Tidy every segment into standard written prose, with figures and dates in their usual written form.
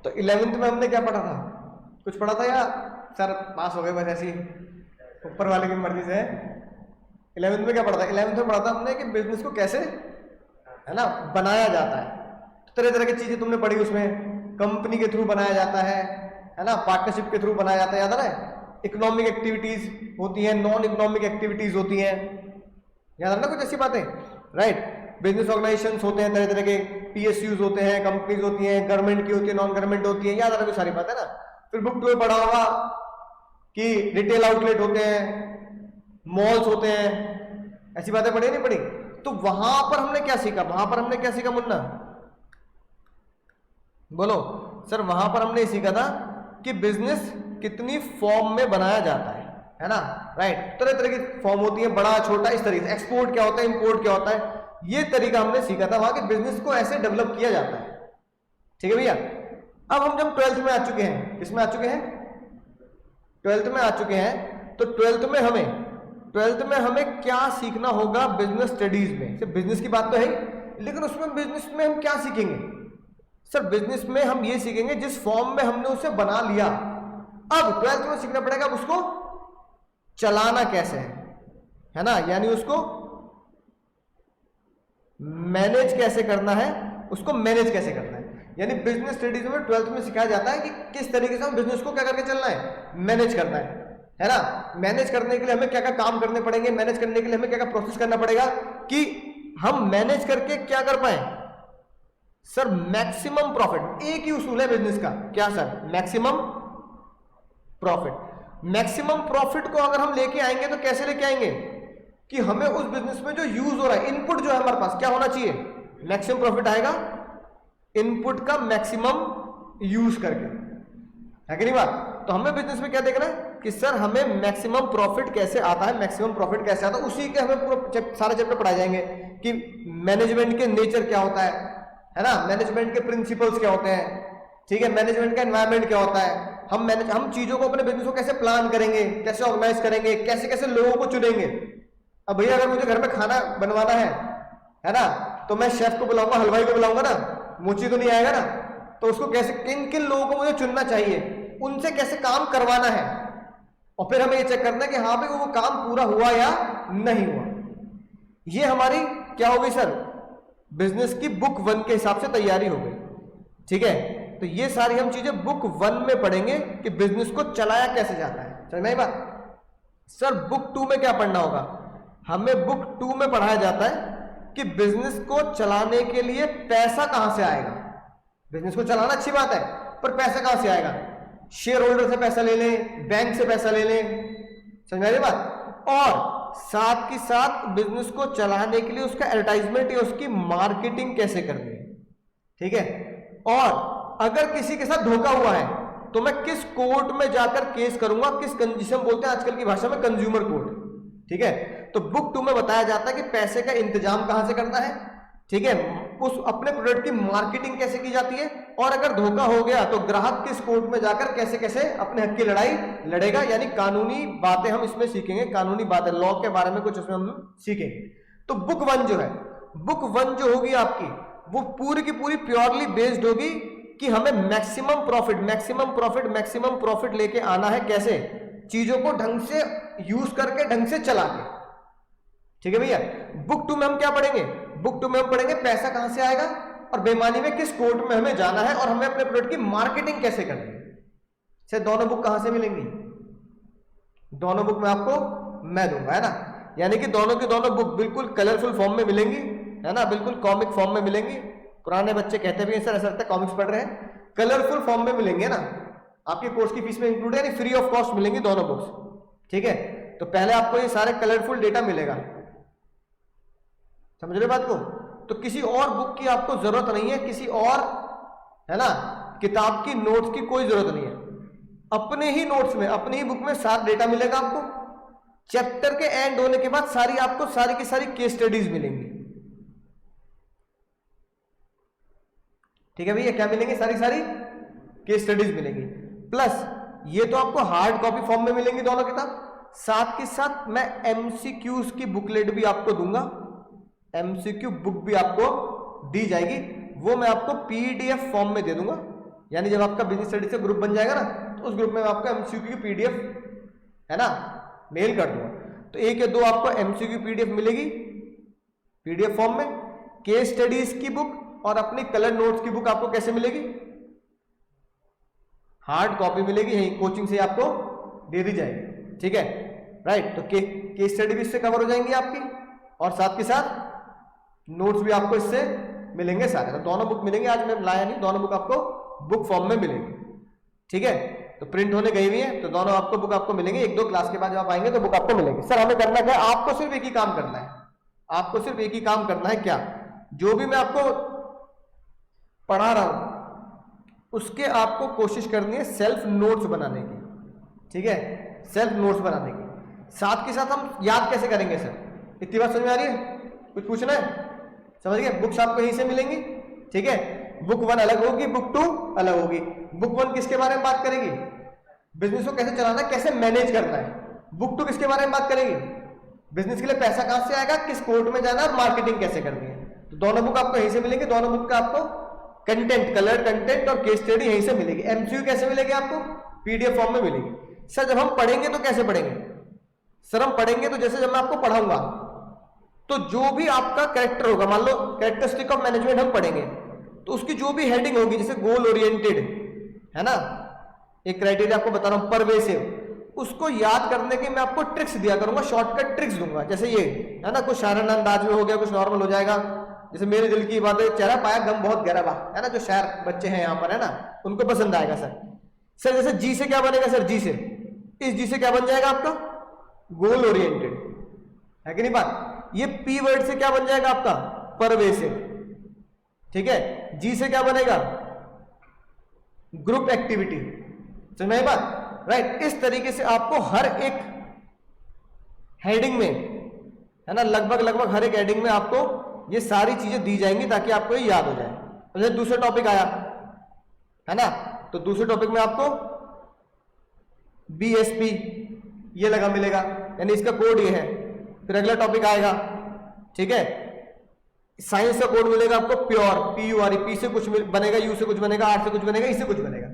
तो 11th में हमने क्या पढ़ा था? कुछ पढ़ा था या सर पास हो गए बस ऐसी ऊपर वाले की मर्जी से? 11th में क्या पढ़ा था? 11th में पढ़ा था हमने कि बिजनेस को कैसे, है ना, बनाया जाता है। तो तरह तरह की चीजें तुमने पढ़ी उसमें। कंपनी के थ्रू बनाया जाता है ना, पार्टनरशिप के थ्रू बनाया जाता है, याद है ना? इकोनॉमिक एक्टिविटीज होती हैं, नॉन इकोनॉमिक एक्टिविटीज होती हैं, याद है ना कुछ ऐसी बातें, राइट? बिजनेस ऑर्गेनाइजेशंस होते हैं, तरह तरह के पीएसयूज होते हैं, कंपनीज होती हैं, गवर्नमेंट की होती है, नॉन गवर्नमेंट होती है, याद है ना सारी बातें ना। फिर बुक 2 में पढ़ा होगा कि रिटेल आउटलेट होते हैं, मॉल्स होते हैं, ऐसी बातें पढ़ी नहीं पढ़ी? तो वहां पर हमने क्या सीखा? वहां पर हमने क्या सीखा मुन्ना? बोलो सर। वहां पर हमने सीखा था कि बिजनेस कितनी फॉर्म में बनाया जाता है ना, राइट? तरह तरह की फॉर्म होती है, बड़ा छोटा, इस तरीके से। एक्सपोर्ट क्या होता है, इंपोर्ट क्या होता है, ये तरीका हमने सीखा था वहां के बिजनेस को ऐसे डेवलप किया जाता है। ठीक है भैया? अब हम जब 12th में आ चुके हैं, किसमें आ चुके हैं? 12th में आ चुके हैं। तो 12th में हमें क्या सीखना होगा बिजनेस स्टडीज में? सिर्फ बिजनेस की बात तो है, लेकिन उसमें बिजनेस में हम क्या सीखेंगे? सर बिजनेस में हम ये सीखेंगे जिस फॉर्म में हमने उसे बना लिया, अब 12th में सीखना पड़ेगा अब उसको चलाना कैसे है ना, यानी उसको मैनेज कैसे करना है, उसको मैनेज कैसे करना है। यानी बिजनेस स्टडीज में 12th में सिखाया जाता है कि किस तरीके से हम बिजनेस को क्या करके चलना है, मैनेज करना है ना। मैनेज करने के लिए हमें क्या क्या काम करने पड़ेंगे, मैनेज करने के लिए हमें क्या क्या प्रोसेस करना पड़ेगा कि हम मैनेज करके क्या कर पाए? Sir maximum profit. एक ही उसूल है बिजनेस का, क्या sir? Maximum profit. Maximum profit को अगर हम लेके आएंगे तो कैसे लेके आएंगे कि हमें उस बिजनेस में जो यूज हो रहा है, इनपुट जो है हमारे पास क्या होना चाहिए? मैक्सिमम प्रॉफिट आएगा इनपुट का मैक्सिमम यूज करके, है कि नहीं बात? तो हमें बिजनेस में क्या देखना है कि सर हमें मैक्सिमम प्रॉफिट कैसे आता है, मैक्सिमम प्रॉफिट कैसे आता है। उसी के हमें सारे चैप्टर पढ़ाए जाएंगे कि मैनेजमेंट के नेचर क्या होता है ना, मैनेजमेंट के प्रिंसिपल्स क्या होते हैं, ठीक है, मैनेजमेंट का एनवायरनमेंट क्या होता है, हम चीजों को, अपने बिजनेस को कैसे प्लान करेंगे, कैसे ऑर्गेनाइज करेंगे, कैसे कैसे लोगों को चुनेंगे। अब भैया अगर मुझे घर में खाना बनवाना है ना, तो मैं शेफ को बुलाऊंगा, हलवाई को बुलाऊंगा ना, मुझे तो नहीं आएगा ना। तो उसको कैसे, किन किन लोगों को मुझे चुनना चाहिए, उनसे कैसे काम करवाना है, और फिर हमें ये चेक करना है कि हाँ भाई वो काम पूरा हुआ या नहीं हुआ। ये हमारी क्या हो गई सर? बिजनेस की बुक 1 के हिसाब से तैयारी हो गई। ठीक है, तो ये सारी हम चीजें बुक 1 में पढ़ेंगे कि बिजनेस को चलाया कैसे जाता है। समझ में आई बात? सर बुक 2 में क्या पढ़ना होगा? हमें बुक 2 में पढ़ाया जाता है कि बिजनेस को चलाने के लिए पैसा कहां से आएगा। बिजनेस को चलाना अच्छी बात है, पर पैसा कहां से आएगा? शेयर होल्डर से पैसा ले लें, बैंक से पैसा ले लें, समझ में आ रही बात? और साथ के साथ बिजनेस को चलाने के लिए उसका एडवर्टाइजमेंट या उसकी मार्केटिंग कैसे करनी है। ठीक है, और अगर किसी के साथ धोखा हुआ है तो मैं किस कोर्ट में जाकर केस करूंगा, किस जिसे हम बोलते हैं आजकल की भाषा में कंज्यूमर कोर्ट। ठीक है, तो बुक 2 में बताया जाता है कि पैसे का इंतजाम कहां से करना है, ठीक है, उस अपने प्रोडक्ट की मार्केटिंग कैसे की जाती है, और अगर धोखा हो गया तो ग्राहक किस कोर्ट में जाकर कैसे कैसे अपने हक की लड़ाई लड़ेगा। यानी कानूनी बातें हम इसमें सीखेंगे, कानूनी बातें, लॉ के बारे में कुछ इसमें हम सीखेंगे। तो बुक 1 जो है, बुक 1 जो होगी आपकी, वो पूरी की पूरी प्योरली बेस्ड होगी कि हमें मैक्सिमम प्रॉफिट लेके आना है। कैसे? चीजों को ढंग से यूज करके, ढंग से चला के। ठीक है भैया? बुक 2 में हम क्या पढ़ेंगे? बुक 2 में हम पढ़ेंगे पैसा कहां से आएगा, और बेईमानी में किस कोर्ट में हमें जाना है, और हमें अपने प्रोडक्ट की मार्केटिंग कैसे करनी है। से दोनों बुक कहां से मिलेंगी? दोनों बुक में आपको मैं दूंगा, है ना। यानी कि दोनों की दोनों बुक बिल्कुल कलरफुल फॉर्म में मिलेंगी, है ना, बिल्कुल कॉमिक फॉर्म में मिलेंगी। पुराने बच्चे कहते भी हैं सर ऐसा लगता है कॉमिक्स पढ़ रहे हैं, कलरफुल फॉर्म में मिलेंगे ना, आपके कोर्स की फीस में इंक्लूड है, फ्री ऑफ कॉस्ट मिलेंगी दोनों बुक्स। ठीक है, तो पहले आपको ये सारे कलरफुल डेटा मिलेगा, समझ रहे बात को? तो किसी और बुक की आपको जरूरत नहीं है, किसी और, है ना, किताब की, नोट्स की कोई जरूरत नहीं है। अपने ही नोट्स में, अपनी ही बुक में सारा डेटा मिलेगा आपको। चैप्टर के एंड होने के बाद सारी आपको सारी की सारी केस स्टडीज मिलेंगी। ठीक है भैया, क्या मिलेंगी? सारी सारी केस स्टडीज मिलेंगी। प्लस ये तो आपको हार्ड कॉपी फॉर्म में मिलेंगी दोनों किताब, साथ के साथ मैं एमसीक्यूज की बुकलेट भी आपको दूंगा, एमसीक्यू बुक भी आपको दी जाएगी, वो मैं आपको पीडीएफ फॉर्म में दे दूंगा। यानी जब आपका बिजनेस स्टडी से ग्रुप बन जाएगा ना, तो उस ग्रुप में मैं आपको एमसीक्यू की पीडीएफ है ना मेल कर दूंगा। तो 1 या 2 आपको एमसीक्यू पीडीएफ मिलेगी पीडीएफ फॉर्म में। केस स्टडीज की बुक और अपनी कलर नोट्स की बुक आपको कैसे मिलेगी? हार्ड कॉपी मिलेगी, यही कोचिंग से आपको दे दी जाएगी, ठीक है, राइट। तो केस स्टडी भी इससे कवर हो जाएंगी आपकी, और साथ के साथ नोट्स भी आपको इससे मिलेंगे सारे। तो दोनों बुक मिलेंगे, आज मैं लाया नहीं, दोनों बुक आपको बुक फॉर्म में मिलेंगी, ठीक है। तो प्रिंट होने गई हुई है, तो दोनों आपको बुक आपको मिलेंगे। 1-2 क्लास के बाद जब आप आएंगे तो बुक आपको मिलेगी। सर हमें करना क्या है? आपको सिर्फ एक ही काम करना है, आपको सिर्फ एक ही काम करना है। क्या? जो भी मैं आपको पढ़ा रहा हूं उसके आपको कोशिश करनी है सेल्फ नोट्स बनाने की, ठीक है, सेल्फ नोट्स बनाने की। साथ के साथ हम याद कैसे करेंगे सर? इतनी बात समझ में आ रही है? कुछ पूछना है? समझ गए? बुक्स आपको यहीं से मिलेंगी, ठीक है। बुक 1 अलग होगी, बुक 2 अलग होगी। बुक 1 किसके बारे में बात करेगी? बिजनेस को कैसे चलाना है, कैसे मैनेज करना है। बुक 2 किसके बारे में बात करेगी? बिजनेस के लिए पैसा कहां से आएगा, किस कोर्ट में जाना है और मार्केटिंग कैसे करनी है। तो दोनों बुक आपको यहीं से मिलेंगे। दोनों बुक का आपको कंटेंट, कलर कंटेंट और केस स्टडी यहीं से मिलेगी। एमसीक्यू कैसे मिलेगी आपको? पीडीएफ फॉर्म में मिलेगी। सर जब हम पढ़ेंगे तो कैसे पढ़ेंगे? सर हम पढ़ेंगे तो जैसे जब मैं आपको पढ़ाऊंगा तो जो भी आपका कैरेक्टर होगा, मान लो कैरेक्टरिस्टिक ऑफ मैनेजमेंट हम पढ़ेंगे, तो उसकी जो भी हेडिंग होगी, जैसे गोल ओरिएंटेड है ना, एक क्राइटेरिया आपको बता रहा हूं, परवेसिव, उसको याद करने की मैं आपको ट्रिक्स दिया करूंगा, शॉर्टकट ट्रिक्स दूंगा। जैसे ये है ना, कुछ शायराना अंदाज में हो गया, कुछ नॉर्मल हो जाएगा। जैसे मेरे दिल की बात है, चेहरा पाया गम बहुत गहरा बा, है ना, जो शायर बच्चे हैं यहाँ पर है ना, उनको पसंद आएगा सर। सर जैसे जी से क्या बनेगा सर? जी से, इस जी से क्या बन जाएगा आपका? गोल ओरिएंटेड, है कि नहीं बात? ये पी वर्ड से क्या बन जाएगा आपका? परवेसिव, ठीक है। जी से क्या बनेगा? ग्रुप एक्टिविटी, समझ में आई बात, राइट। इस तरीके से आपको हर एक हेडिंग में है ना, लगभग हर एक हेडिंग में आपको ये सारी चीजें दी जाएंगी ताकि आपको ये याद हो जाए। जैसे दूसरा टॉपिक आया है ना, तो दूसरे टॉपिक में आपको बीएसपी ये लगा मिलेगा, यानी इसका कोड ये है। फिर अगला टॉपिक आएगा, ठीक है, साइंस का कोड मिलेगा आपको प्योर, PURE, पी से कुछ बनेगा, यू से कुछ बनेगा, आर से कुछ बनेगा, इससे कुछ बनेगा।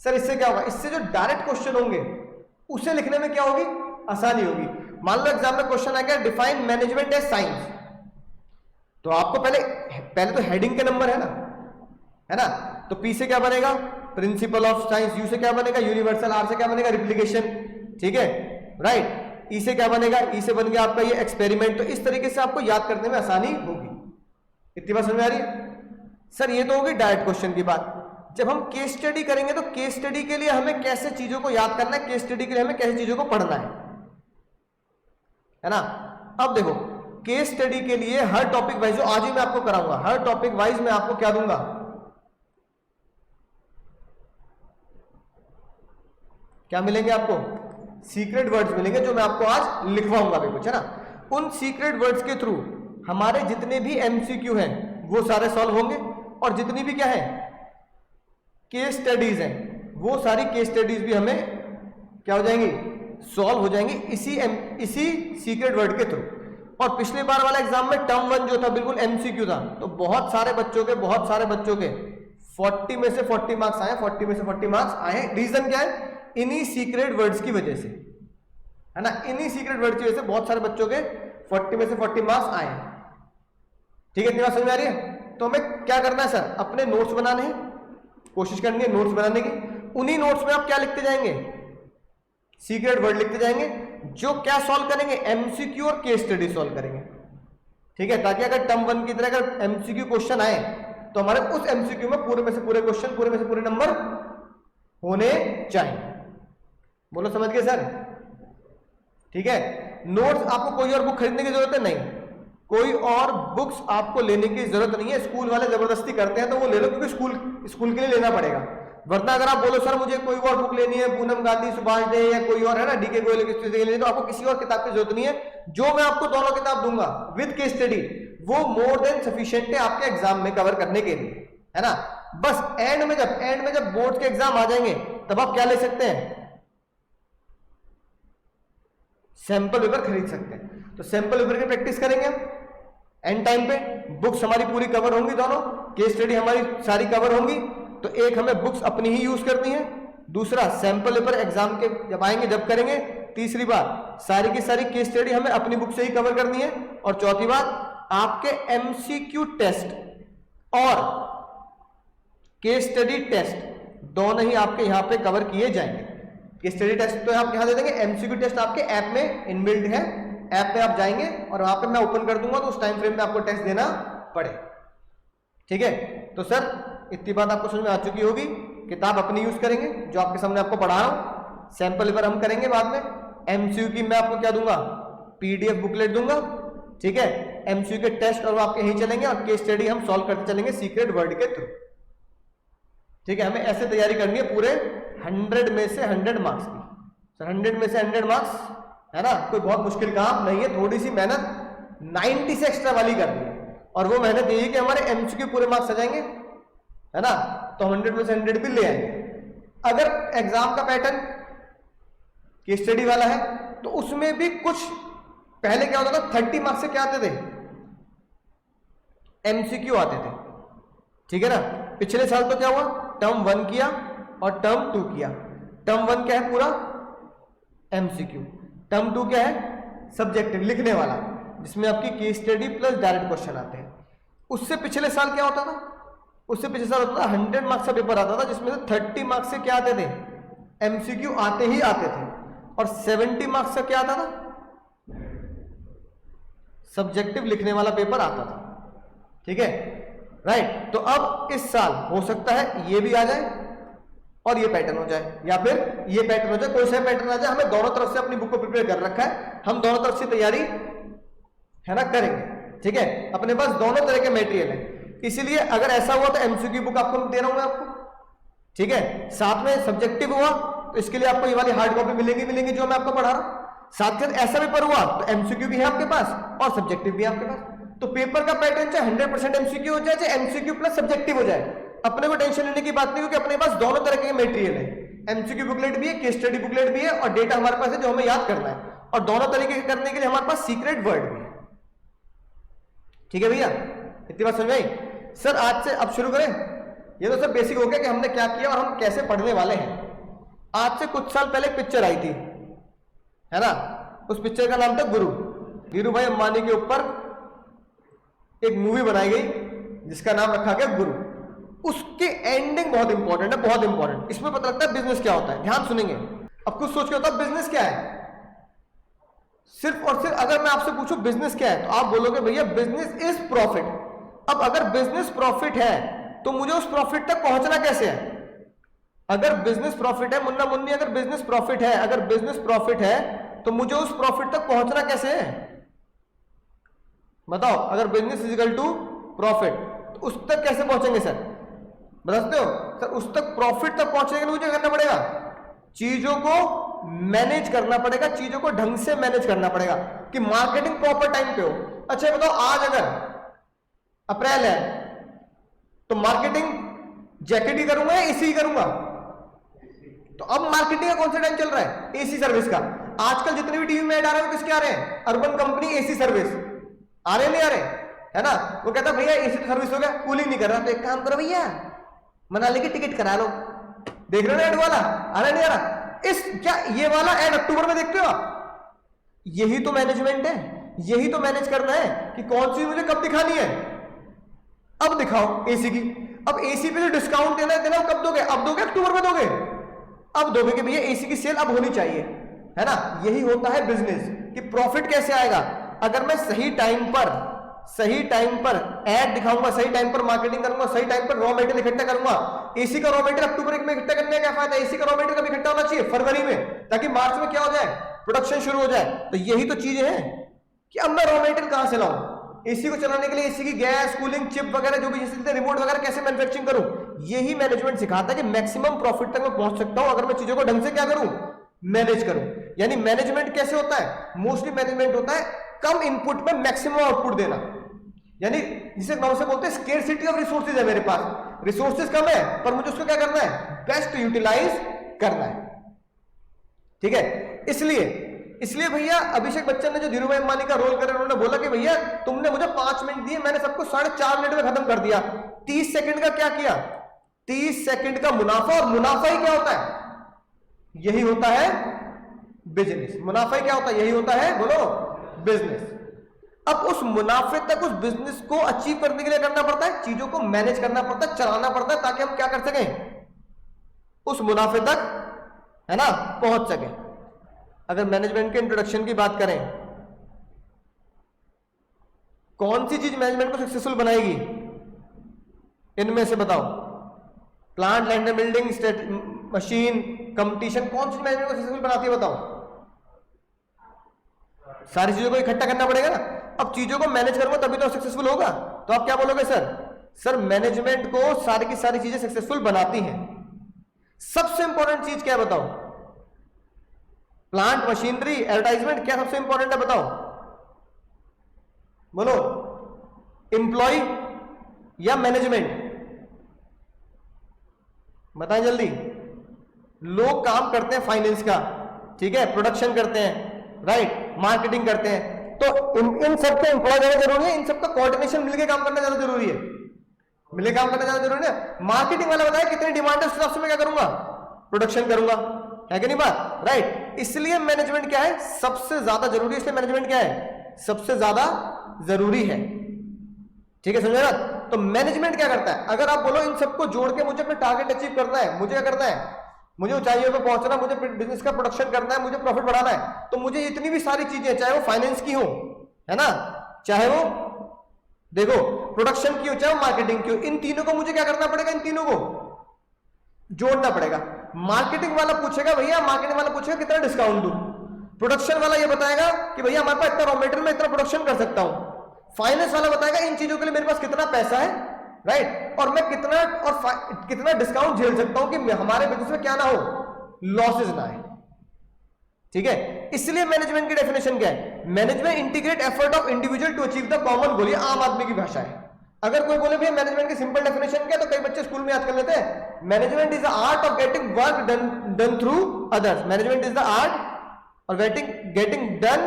सर इससे क्या होगा? इससे जो डायरेक्ट क्वेश्चन होंगे उसे लिखने में क्या होगी? आसानी होगी। मान लो एग्जाम में क्वेश्चन आ गया, डिफाइन मैनेजमेंट एज साइंस, तो आपको पहले तो हेडिंग के नंबर है ना, तो पी से क्या बनेगा? प्रिंसिपल ऑफ साइंस, यू से क्या बनेगा? यूनिवर्सल, आर से क्या बनेगा? रिप्लिकेशन, ठीक है, राइट। ई से क्या बनेगा? ई से बन गया आपका ये एक्सपेरिमेंट। तो इस तरीके से आपको याद करने में आसानी होगी। इतनी बात समझ में आ रही है? सर ये तो होगी डायरेक्ट क्वेश्चन की बात। जब हम केस स्टडी करेंगे तो केस स्टडी के लिए हमें कैसे चीजों को याद करना है, केस स्टडी के लिए हमें कैसे चीजों को पढ़ना है ना। अब देखो, केस स्टडी के लिए हर टॉपिक वाइज, जो आज ही मैं आपको कराऊंगा, हर टॉपिक वाइज मैं आपको क्या दूंगा? क्या मिलेंगे आपको? सीक्रेट वर्ड्स मिलेंगे, जो मैं आपको आज लिखवाऊंगा भी कुछ, है ना। उन सीक्रेट वर्ड्स के थ्रू हमारे जितने भी एमसीक्यू हैं वो सारे सॉल्व होंगे, और जितनी भी क्या है केस स्टडीज हैं वो सारी केस स्टडीज भी हमें क्या हो जाएंगी? सॉल्व हो जाएंगी इसी सीक्रेट वर्ड के थ्रू। और पिछले बार वाला एग्जाम में टर्म 1 जो था बिल्कुल एमसीक्यू था, तो बहुत सारे बच्चों के 40 में से 40 मार्क्स आए, 40 में से 40 मार्क्स आए। रीजन क्या है? इन्हीं सीक्रेट वर्ड्स की वजह से, है ना, इन्हीं सीक्रेट वर्ड्स की वजह से बहुत सारे बच्चों के 40 में से 40 मार्क्स आए। ठीक है, इतनी बात समझ में आ रही है? तो हमें क्या करना है सर? अपने नोट्स बनाने हैं, कोशिश करनी है नोट्स बनाने की। उन्हीं नोट्स में आप क्या लिखते जाएंगे? सीक्रेट वर्ड लिखते जाएंगे, जो क्या सॉल्व करेंगे? एमसीक्यू और केस स्टडी सॉल्व करेंगे। ठीक है, ताकि अगर टर्म 1 की तरह अगर एमसीक्यू क्वेश्चन आए तो हमारे उस एमसीक्यू में पूरे में से पूरे क्वेश्चन, पूरे में से पूरे नंबर होने चाहिए। बोलो समझ गए सर? ठीक है, नोट्स आपको कोई और बुक खरीदने की जरूरत है नहीं, कोई और बुक्स आपको लेने की जरूरत नहीं है। स्कूल वाले जबरदस्ती करते हैं तो वो ले लो, क्योंकि स्कूल के लिए लेना पड़ेगा। वरना अगर आप बोलो सर मुझे कोई और बुक लेनी है, पूनम गांधी, सुभाष डे या कोई और है ना, डीके गोयल की लेनी है, तो आपको किसी और किताब की जरूरत नहीं है। जो मैं आपको दोनों किताब दूंगा विद केस स्टडी, वो मोर देन सफिशिएंट है आपके एग्जाम में कवर करने के लिए, है ना। बस एंड में जब बोर्ड के एग्जाम आ जाएंगे तब आप क्या ले सकते हैं? सैंपल पेपर खरीद सकते हैं। तो सैंपल पेपर की प्रैक्टिस करेंगे हम एंड टाइम पे। बुक्स हमारी पूरी कवर होंगी, दोनों केस स्टडी हमारी सारी कवर होंगी, तो एक हमें बुक्स अपनी ही यूज करनी है, दूसरा सैंपल पेपर एग्जाम के जब आएंगे जब करेंगे, तीसरी बात सारी की सारी केस स्टडी हमें अपनी बुक से ही कवर करनी है, और चौथी बात आपके एमसीक्यू टेस्ट और केस स्टडी टेस्ट दोनों ही आपके यहां पे कवर किए जाएंगे। केस स्टडी टेस्ट तो आप यहां दे देंगे, एमसीक्यू टेस्ट आपके ऐप में इनबिल्ट है, ऐप पे आप जाएंगे और वहां पे मैं ओपन कर दूंगा, तो उस टाइम फ्रेम में आपको टेस्ट देना पड़े। ठीक है, तो सर इतनी बात आपको समझ में आ चुकी होगी। किताब अपनी यूज करेंगे जो आपके सामने आपको पढ़ा रहा हूं, सैंपल पेपर हम करेंगे बाद में, एमसीक्यू की मैं आपको क्या दूंगा, पीडीएफ बुकलेट दूंगा। ठीक है, एमसीक्यू के टेस्ट और आपके यहीं चलेंगे और केस स्टडी हम सॉल्व करते चलेंगे सीक्रेट वर्ड के थ्रू। ठीक है, हमें ऐसे तैयारी करनी है पूरे 100 में से 100 मार्क्स की। सर 100 में से 100 मार्क्स है ना, कोई बहुत मुश्किल काम नहीं है, थोड़ी सी मेहनत 90 से एक्स्ट्रा वाली करनी है, और वो मेहनत यही कि हमारे एमसीक्यू पूरे मार्क्स आ जाएंगे, है ना, तो 100 में से 100 भी ले आएंगे। अगर एग्जाम का पैटर्न केस स्टडी वाला है तो उसमें भी कुछ पहले क्या होता था, 30 मार्क्स से क्या आते थे, एमसीक्यू आते थे। ठीक है ना, पिछले साल तो क्या हुआ, टर्म 1 किया और टर्म 2 किया। टर्म 1 क्या है, पूरा एमसीक्यू, टर्म 2 क्या है, सब्जेक्टिव लिखने वाला, जिसमें आपकी case study plus direct question आते हैं। उससे पिछले साल क्या होता था, उससे पिछले साल होता था 100 मार्क्स का पेपर आता था, जिसमें से 30 मार्क्स से क्या आते थे, एमसीक्यू आते ही आते थे, और 70 मार्क्स का क्या आता था, सब्जेक्टिव लिखने वाला पेपर आता था। ठीक है, राइट। तो अब इस साल हो सकता है ये भी आ जाए और ये पैटर्न हो जाए, या फिर ये पैटर्न हो जाए, कोई सा पैटर्न आ जाए। हमें दोनों तरफ से अपनी बुक को प्रिपेयर कर रखा है, हम दोनों तरफ से तैयारी है ना करेंगे। ठीक है, अपने पास दोनों तरह के मटेरियल है, इसीलिए अगर ऐसा हुआ तो एमसीक्यू बुक आपको दे रहा हूं मैं आपको। ठीक है, साथ में सब्जेक्टिव हुआ तो इसके लिए आपको ये वाली हार्ड कॉपी मिलेंगी जो मैं आपको पढ़ा रहा हूं। साथ में ऐसा पेपर हुआ तो एमसीक्यू भी है आपके पास और सब्जेक्टिव भी है आपके पास। तो पेपर का पैटर्न चाहे 100% एमसीक्यू हो जाए, चाहे एमसीक्यू प्लस सब्जेक्टिव हो जाए, अपने को टेंशन लेने की बात नहीं, क्योंकि अपने पास दोनों तरह के मटेरियल है, एमसीक्यू बुकलेट भी है, केस स्टडी बुकलेट भी है, और डेटा हमारे पास है जो हमें याद करना है, और दोनों तरीके करने के लिए हमारे पास सीक्रेट वर्ड भी है। ठीक है भैया, इतनी बात समझ में आई। सर आज से अब शुरू करें, ये तो सब बेसिक हो गया कि हमने क्या किया और हम कैसे पढ़ने वाले हैं। आज से कुछ साल पहले पिक्चर आई थी, है ना, उस पिक्चर का नाम था गुरु। धीरू भाई अंबानी के ऊपर एक मूवी बनाई गई जिसका नाम रखा गया गुरु। उसकी एंडिंग बहुत इंपॉर्टेंट है, बहुत इंपॉर्टेंट। इसमें पता लगता है बिजनेस क्या होता है, ध्यान सुनेंगे। अब कुछ सोच के होता है बिजनेस क्या है, सिर्फ और सिर्फ अगर मैं आपसे पूछूं बिजनेस क्या है तो आप बोलोगे भैया बिजनेस इज प्रॉफिट। अब अगर बिजनेस प्रॉफिट है तो मुझे उस प्रॉफिट तक पहुंचना कैसे है। अगर बिजनेस प्रॉफिट है, मुन्ना मुन्नी, अगर बिजनेस प्रॉफिट है, अगर बिजनेस प्रॉफिट है तो मुझे उस प्रॉफिट तक पहुंचना कैसे है, बताओ। अगर business is equal to profit तो उस तक कैसे पहुंचेंगे सर, बता सकते हो सर। उस तक प्रॉफिट तक पहुंचने के लिए मुझे करना पड़ेगा, चीजों को मैनेज करना पड़ेगा, चीजों को ढंग से मैनेज करना पड़ेगा कि मार्केटिंग प्रॉपर टाइम पे हो। अच्छा बताओ, आज अगर अप्रैल है तो मार्केटिंग जैकेट ही करूंगा या एसी ही करूंगा, तो अब मार्केटिंग का कौन सा टाइम चल रहा है, एसी सर्विस का। आजकल जितने भी टीवी में ऐड आ रहे हैं किसके आ रहे हैं, अर्बन कंपनी एसी सर्विस आ रहे नहीं आ रहे, है ना। वो कहता भैया एसी सर्विस हो गया, कूलिंग नहीं कर रहा, तो एक काम करो भैया मनाली की टिकट करा लो। देख रहे हो ना ऐड वाला, आ रहा नहीं आ रहा। इस क्या ये वाला ऐड अक्टूबर में देखते हो आप, यही तो मैनेजमेंट है, यही तो मैनेज करना है कि कौन सी मुझे कब दिखानी है। अब दिखाओ एसी की, अब एसी पे जो डिस्काउंट देना है देना कब दोगे, अब दोगे अक्टूबर में दोगे, अब दोगे कि भैया एसी की सेल अब होनी चाहिए, है ना। यही होता है बिजनेस कि प्रॉफिट कैसे आएगा। अगर मैं सही टाइम पर ऐड दिखाऊंगा, सही टाइम पर मार्केटिंग करूंगा, सही टाइम पर रॉ मटेरियल इकट्ठा करूंगा। एसी का रॉ मटेरियल अक्टूबर में इकट्ठा करने का क्या फायदा, एसी का रॉ मटेरियल कब इकट्ठा होना चाहिए, फरवरी में, ताकि मार्च में क्या हो जाए, प्रोडक्शन शुरू हो जाए। तो यही तो चीजें हैं कि अब मैं रॉ मटेरियल कहां से लाऊं, एसी को चलाने के लिए एसी की गैस, कूलिंग, चिप वगैरह जो भी जैसे रिमोट वगैरह कैसे मैन्युफैक्चरिंग करूं। यही मैनेजमेंट सिखाता है कि मैक्सिमम प्रॉफिट तक मैं पहुंच सकता हूं अगर मैं चीजों को ढंग से क्या करूं, मैनेज करूं। यानी मैनेजमेंट कैसे होता है, मोस्टली मैनेजमेंट होता है कम इनपुट में मैक्सिमम आउटपुट देना। यानी जिसे नाम से बोलते हैं स्केर्सिटी ऑफ रिसोर्सेज है, मेरे पास रिसोर्सेज कम है पर मुझे उसको क्या करना है, बेस्ट यूटिलाइज करना है। ठीक है, इसलिए भैया अभिषेक बच्चन ने जो धीरू भाई अंबानी का रोल करे, उन्होंने बोला कि भैया तुमने मुझे 5 मिनट दिए, मैंने सबको 4.5 मिनट में खत्म कर दिया। 30 सेकंड का क्या किया, 30 सेकंड का मुनाफा। और मुनाफा ही क्या होता है? यही होता है बिजनेस। मुनाफा ही क्या होता है? यही होता है, बोलो, बिजनेस। अब उस मुनाफे तक उस बिजनेस को अचीव करने के लिए करना पड़ता है, चीजों को मैनेज करना पड़ता है, चलाना पड़ता है, ताकि हम क्या कर सकें, उस मुनाफे तक, है ना, पहुंच सके। अगर मैनेजमेंट के इंट्रोडक्शन की बात करें, कौन सी चीज मैनेजमेंट को सक्सेसफुल बनाएगी? इनमें से बताओ। Plant, land and building, machine, competition, कौन सी मैनेजमेंट को सक्सेसफुल बनाती है? बताओ। सारी चीजों को इकट्ठा करना पड़ेगा ना। अब चीजों को मैनेज करूंगा तभी तो सक्सेसफुल होगा। तो आप क्या बोलोगे? सर मैनेजमेंट को सारी की सारी चीजें सक्सेसफुल बनाती हैं। सबसे इंपॉर्टेंट चीज क्या है बताओ? प्लांट, मशीनरी, एडवर्टाइजमेंट, क्या सबसे इंपॉर्टेंट है बताओ? बोलो, एम्प्लॉय या मैनेजमेंट? बताएं जल्दी। लोग काम करते हैं फाइनेंस का, ठीक है, प्रोडक्शन करते हैं, राइट, मार्केटिंग करते हैं, तो इन सब का एम्प्लॉय ज्यादा जरूरी है, इन सबका कोऑर्डिनेशन मिलकर काम करना ज्यादा जरूरी है, मिलकर काम करना ज्यादा जरूरी है। मार्केटिंग वाला बताया कितनी डिमांड है, उस हिसाब से मैं क्या करूंगा, प्रोडक्शन करूंगा, है कि नहीं बात, राइट। इसलिए मैनेजमेंट क्या है, सबसे ज्यादा जरूरी है। इसलिए मैनेजमेंट क्या है, सबसे ज्यादा जरूरी है, ठीक है, समझे ना। तो मैनेजमेंट क्या करता है, अगर आप बोलो इन सबको जोड़ के मुझे अपना टारगेट अचीव करना है, मुझे क्या करना है, मुझे ऊंचाइयों पे पहुंचना, मुझे बिजनेस का प्रोडक्शन करना है, मुझे प्रॉफिट बढ़ाना है, तो मुझे इतनी भी सारी चीजें, चाहे वो फाइनेंस की हो, है ना, चाहे वो देखो प्रोडक्शन की हो, चाहे वो मार्केटिंग की हो, इन तीनों को मुझे क्या करना पड़ेगा, इन तीनों को जोड़ना पड़ेगा। मार्केटिंग वाला पूछेगा भैया, मार्केटिंग वाला पूछेगा कितना डिस्काउंट दूं, प्रोडक्शन वाला ये बताएगा कि भैया हमारे पास इतना रॉ मटेरियल में इतना प्रोडक्शन कर सकता हूं, फाइनेंस वाला बताएगा इन चीजों के लिए मेरे पास कितना पैसा है, राइट, और मैं कितना डिस्काउंट झेल सकता हूं कि हमारे बिजनेस में क्या ना हो, लॉसेस ना आए, ठीक है। इसलिए मैनेजमेंट की डेफिनेशन क्या है, management integrate effort of individual to achieve the common goal. ये आम आदमी की भाषा है। अगर कोई बोले भैया मैनेजमेंट की सिंपल डेफिनेशन क्या है, तो कई बच्चे स्कूल में याद कर लेते हैं, management is the art of getting work done through others. Management is the art of getting done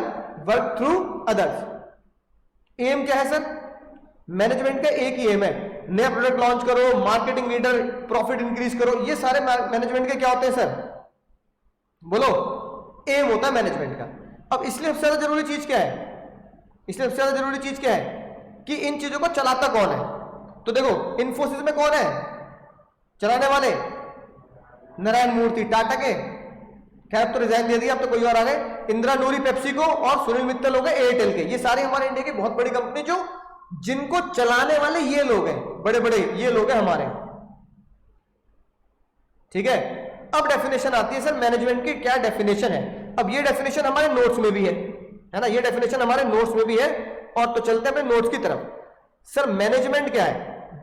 work through others. M क्या है सर, मैनेजमेंट का एक ही एम है, नया प्रोडक्ट लॉन्च करो, मार्केटिंग लीडर, प्रॉफिट इंक्रीज करो, ये सारे मैनेजमेंट के क्या होते हैं सर, बोलो, एम होता है मैनेजमेंट का। अब इसलिए सबसे ज्यादा जरूरी चीज क्या है, इसलिए सबसे ज्यादा जरूरी चीज क्या है कि इन चीजों को चलाता कौन है। तो देखो इन्फोसिस में कौन है चलाने वाले, नारायण मूर्ति टाटा के, खैर अब तो रिजाइन दे दिया, अब तो कोई और आ गए, इंदिरा नूरी पेप्सिको और सुनील मित्तल हो गए एयरटेल के। ये सारे हमारे इंडिया की बहुत बड़ी कंपनी जो जिनको चलाने वाले ये लोग हैं, बड़े बड़े ये लोग हैं हमारे, ठीक है। अब डेफिनेशन आती है सर मैनेजमेंट की क्या डेफिनेशन है। अब ये डेफिनेशन हमारे नोट्स में भी है ना, ये डेफिनेशन हमारे नोट्स में भी है। और तो चलते हैं अपने नोट्स की तरफ। सर मैनेजमेंट क्या है,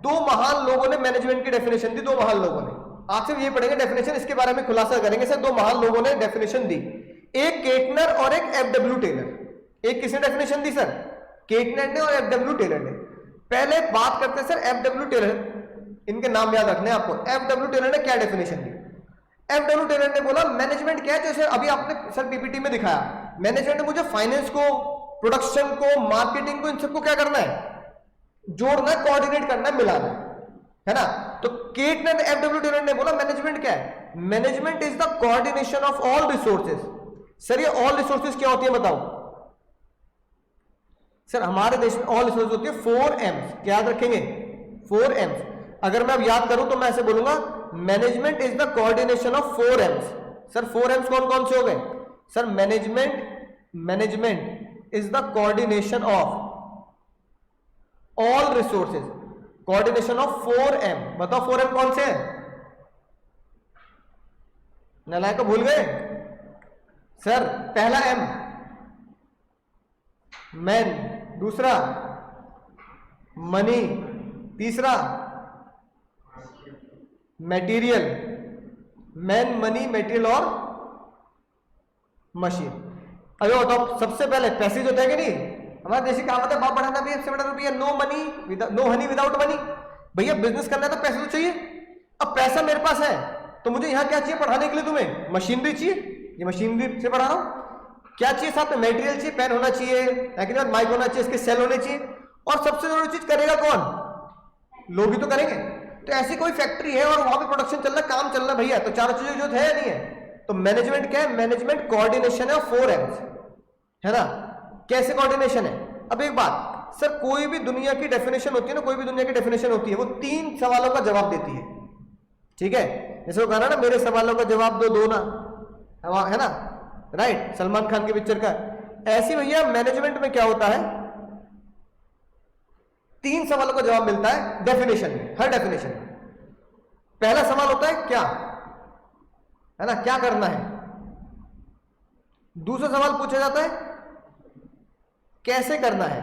दो महान लोगों ने मैनेजमेंट की डेफिनेशन दी, दो महान लोगों ने, आपसे ये पढ़ेंगे डेफिनेशन, इसके बारे में खुलासा करेंगे सर। दो महान लोगों ने डेफिनेशन दी, एक केटनर और एक एफडब्ल्यू टेलर। एक किसने डेफिनेशन दी सर, केटनर ने और एफडब्ल्यू टेलर ने। पहले बात करते हैं सर एफडब्ल्यू टेलर, इनके नाम याद रखने आपको। एफडब्ल्यू टेलर ने क्या डेफिनेशन दी, एफडब्ल्यू टेलर ने बोला मैनेजमेंट क्या है, जैसे अभी आपने सर पीपीटी में दिखाया, मैनेजमेंट मुझे फाइनेंस को, प्रोडक्शन को, मार्केटिंग को, इन सबको क्या करना है, जोड़ना, कोऑर्डिनेट करना, मिलाना है ना। तो केटनर एफडब्ल्यू टेलर ने बोला मैनेजमेंट क्या है, management is the coordination of all resources. Sir ये ऑल रिसोर्सेज क्या होती है बताओ सर, हमारे देश में ऑल रिसोर्सेज होती है 4 M's, क्या याद रखेंगे 4 M's। अगर मैं अब याद करूं तो मैं ऐसे बोलूंगा management is the coordination of 4 M's। Sir 4 M's कौन कौन से हो गए sir, management is the coordination of all resources, coordination of 4 M। बताओ 4 M कौन से हैं, नालायक को भूल गए सर। पहला M मैन, दूसरा मनी, तीसरा मटेरियल, मैन, मनी, मटेरियल और मशीन। अरे बताओ सबसे पहले पैसे जो थे कि नहीं, हमारे देश की कहावत है बाप बढ़ाना भी सबसे बड़ा रुपया, नो हनी विदाउट मनी। भैया बिजनेस करना है तो पैसे तो चाहिए। अब पैसा मेरे पास है तो मुझे यहां क्या चाहिए पढ़ाने के लिए, तुम्हें मशीनरी चाहिए, ये मशीनरी से पढ़ा रहा हूं। क्या चाहिए साथ में, मटेरियल चाहिए, पेन होना चाहिए, माइक होना चाहिए, इसके सेल होने चाहिए, और सबसे जरूरी चीज करेगा कौन, लोग ही तो करेंगे। तो तो ऐसी कोई फैक्ट्री है और वहां पे प्रोडक्शन चल रहा है, काम चल रहा है भैया, तो चारों चीजें जो है या नहीं है? तो मैनेजमेंट क्या है? मैनेजमेंट कोऑर्डिनेशन है 4 M's, है ना? कैसे कोऑर्डिनेशन है? अब एक बात सर, कोई भी दुनिया की डेफिनेशन होती है ना, कोई भी दुनिया की डेफिनेशन होती है, वो 3 सवालों का जवाब देती है, ठीक है? जैसे वो कहा ना, मेरे सवालों का जवाब दो ना, है ना, राइट, सलमान खान की पिक्चर का। ऐसी भैया मैनेजमेंट में क्या होता है, 3 सवालों का जवाब मिलता है डेफिनेशन में, हर डेफिनेशन में। पहला सवाल होता है क्या, है ना, क्या करना है। दूसरा सवाल पूछा जाता है कैसे करना है,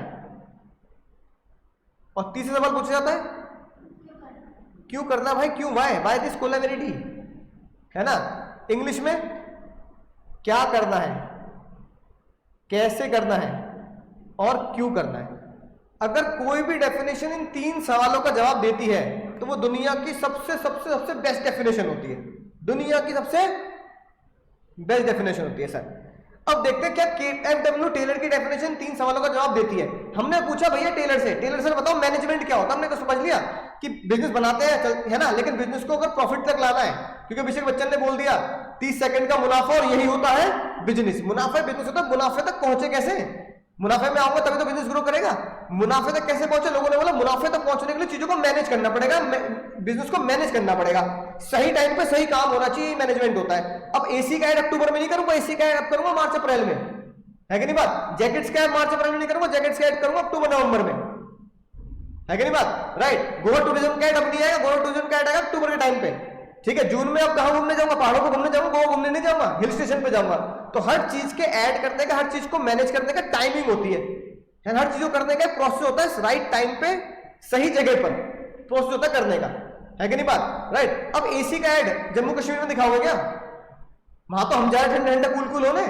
और तीसरा सवाल पूछा जाता है क्यों करना भाई, क्यों, वाई दिस कोलैबोरेटी, है ना। इंग्लिश में क्या करना है, कैसे करना है और क्यों करना है। अगर कोई भी डेफिनेशन इन 3 सवालों का जवाब देती है तो वो दुनिया की सबसे सबसे सबसे बेस्ट डेफिनेशन होती है, दुनिया की सबसे बेस्ट डेफिनेशन होती है सर। अब देखते हैं क्या KFW टेलर की डेफिनेशन 3 सवालों का जवाब देती है। हमने पूछा भैया टेलर से बताओ मैनेजमेंट क्या होता है। हमने तो समझ लिया कि बिजनेस बनाते हैं, है ना, लेकिन बिजनेस को अगर प्रॉफिट तक लाना है, क्योंकि अभिषेक बच्चन ने बोल दिया 30 सेकंड का मुनाफा, और यही होता है बिजनेस। मुनाफा बिजनेस होता है, मुनाफे तक पहुंचे कैसे? मुनाफे में आऊंगा तभी तो बिजनेस ग्रो करेगा। मुनाफे तक कैसे पहुंचे? लोगों ने बोला मुनाफे तक पहुंचने के लिए चीजों को मैनेज करना पड़ेगा, बिजनेस को मैनेज करना पड़ेगा, सही टाइम पे सही काम होना चाहिए, मैनेजमेंट होता है। अब एसी का ऐड अक्टूबर में नहीं करूंगा, एसी का ऐड अब करूंगा मार्च अप्रैल में, है कि नहीं बात। जैकेट्स का ऐड मार्च अप्रैल में नहीं करूंगा, जैकेट्स का ऐड करूंगा अक्टूबर नवंबर में, है कि नहीं बात, राइट। गोवा टूरिज्म का ऐड अब नहीं आएगा, गोवा टूरिज्म का ऐड आएगा अक्टूबर के टाइम पे, ठीक है। जून में अब कहां घूमने जाऊंगा? पहाड़ों को घूमने जाऊंगा, गोवा घूमने नहीं जाऊंगा, हिल स्टेशन पे जाऊंगा। तो हर चीज के ऐड करने का, हर चीज को मैनेज करने का टाइमिंग होती है, हर चीजों करने का प्रोसेस होता है, राइट टाइम पे सही जगह पर प्रोसेस होता है करने का, है कि नहीं बात, राइट। अब एसी का ऐड जम्मू कश्मीर में दिखाओगे क्या? वहां तो हम जाए ठंडे ठंडे कूल कूल होने,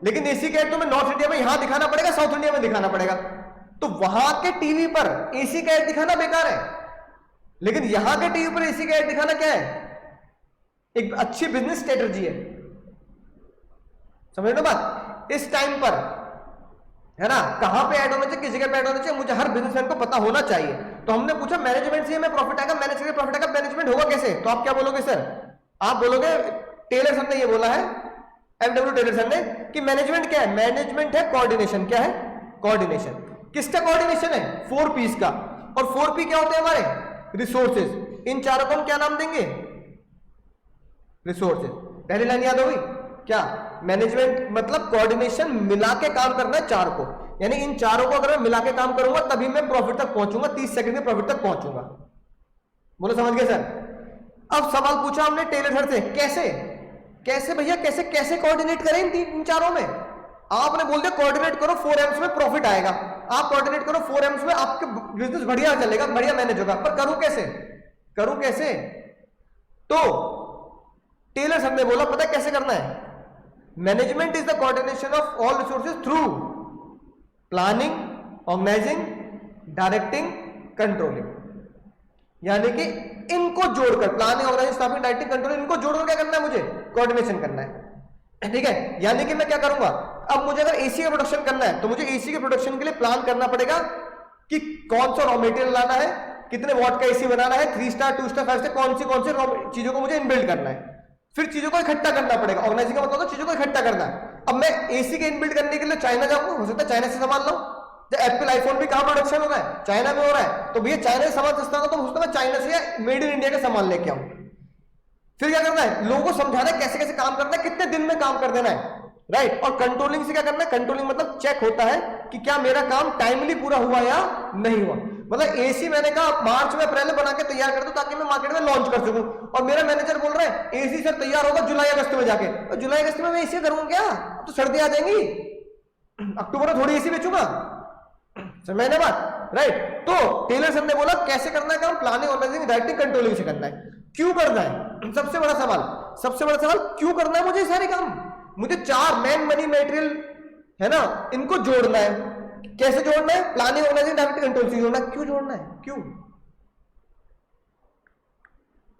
लेकिन एसी का ऐड तो मैं नॉर्थ इंडिया में यहां दिखाना पड़ेगा, साउथ इंडिया में दिखाना पड़ेगा। तो वहां के टीवी पर एसी का ऐड दिखाना बेकार है, लेकिन यहां के टीवी पर एसी का ऐड दिखाना क्या है? एक अच्छी बिजनेस स्ट्रेटजी है, समझ लो बात। इस टाइम पर, है ना, कहां पे ऐड होना चाहिए, किस जगह पे ऐड होना चाहिए, मुझे हर बिजनेसमैन को पता होना चाहिए। तो हमने पूछा मैनेजमेंट से हमें प्रॉफिट आएगा, मैनेज करके प्रॉफिट आएगा, मैनेजमेंट होगा कैसे? तो आप क्या बोलोगे सर? आप बोलोगे टेलर सर ने ये बोला है, FW टेलर सर ने, कि मैनेजमेंट क्या है? मैनेजमेंट है कोऑर्डिनेशन। क्या है? कोऑर्डिनेशन। किसका कोऑर्डिनेशन है? 4 P's का। और 4 P क्या होते हैं हमारे? रिसोर्सेज। इन चारों को हम क्या नाम देंगे? रिसोर्सेज। पहली लाइन याद होगी क्या? मैनेजमेंट मतलब कोऑर्डिनेशन, मिला के काम करना है 4 को, यानी इन चारों को अगर मैं मिला के काम करूंगा तभी मैं प्रॉफिट तक पहुंचूंगा, 30 सेकंड में प्रॉफिट तक पहुंचूंगा। बोलो समझ गए सर? अब सवाल पूछा हमने टेलर सर से, कैसे कैसे भैया, कैसे कैसे कोऑर्डिनेट करें इन चारों में? आपने बोल दिया कोऑर्डिनेट करो, 4 M's में प्रॉफिट आएगा। आप कोऑर्डिनेट करो 4 M's में, आपके बिजनेस बढ़िया चलेगा, बढ़िया मैनेज होगा। पर करूं कैसे? करूं कैसे? तो टेलर सर ने बोला पता है कैसे करना है? Management is the coordination of all resources through planning, organising, directing, controlling. यानी कि इनको जोड़कर, planning, organising, staffing, directing, controlling, इनको जोड़कर क्या करना है? मुझे कोऑर्डिनेशन करना है, ठीक है। यानी कि मैं क्या करूंगा, अब मुझे अगर एसी का प्रोडक्शन करना है तो मुझे एसी के प्रोडक्शन के लिए प्लान करना पड़ेगा कि कौन सा रॉ मटेरियल लाना है, कितने वॉट का एसी बनाना है, 3 स्टार, 2 स्टार, 5 स्टार, कौन सी चीजों को मुझे इनबिल्ड करना है। फिर चीजों को इकट्ठा करना पड़ेगा। ऑर्गेनाइजिंग का मतलब तो चीजों को इकट्ठा करना है। अब मैं एसी के इनबिल्ड करने के लिए चाइना जाऊंगा, हो सकता है चाइना से सामान लाऊं। जब एप्पल आईफोन भी कहां प्रोडक्शन हो रहा है? चाइना में हो रहा है। तो भैया चाइना से सामान सस्ता होगा तो हो सकता है चाइना से या मेड इन इंडिया का सामान लेके आऊं। फिर क्या करना है? लोगों को समझाना है कैसे कैसे काम करना है, कितने दिन में काम कर देना है, राइट। और कंट्रोलिंग से क्या करना है? कंट्रोलिंग मतलब चेक होता है कि क्या मेरा काम टाइमली पूरा हुआ या नहीं हुआ। मतलब एसी मैंने कहा मार्च में, अप्रैल में बना के तैयार कर दूं ताकि मैं मार्केट में लॉन्च कर सकूं, और मेरा मैनेजर बोल रहा है एसी सर तैयार होगा जुलाई अगस्त में जाके। तो जुलाई अगस्त में मैं एसी करूंगा क्या? तो सर्दी आ जाएंगी, अक्टूबर में थोड़ी एसी बेचूंगा, समझ में बात, राइट। तो टेलर सर ने बोला कैसे करना है काम? प्लानिंग, ऑर्गेनाइजिंग, डायरेक्टिंग, कंट्रोलिंग से करना है। क्यों करना है? सबसे बड़ा सवाल क्यों करना है मुझे सारे काम? मुझे 4 मैन, मनी, मटेरियल, है ना, इनको जोड़ना है। कैसे जोड़ना है? प्लानिंग, ऑर्गेनाइजिंग, डायरेक्टिंग, कंट्रोल से जोड़ना है। क्यों जोड़ना है? क्यों?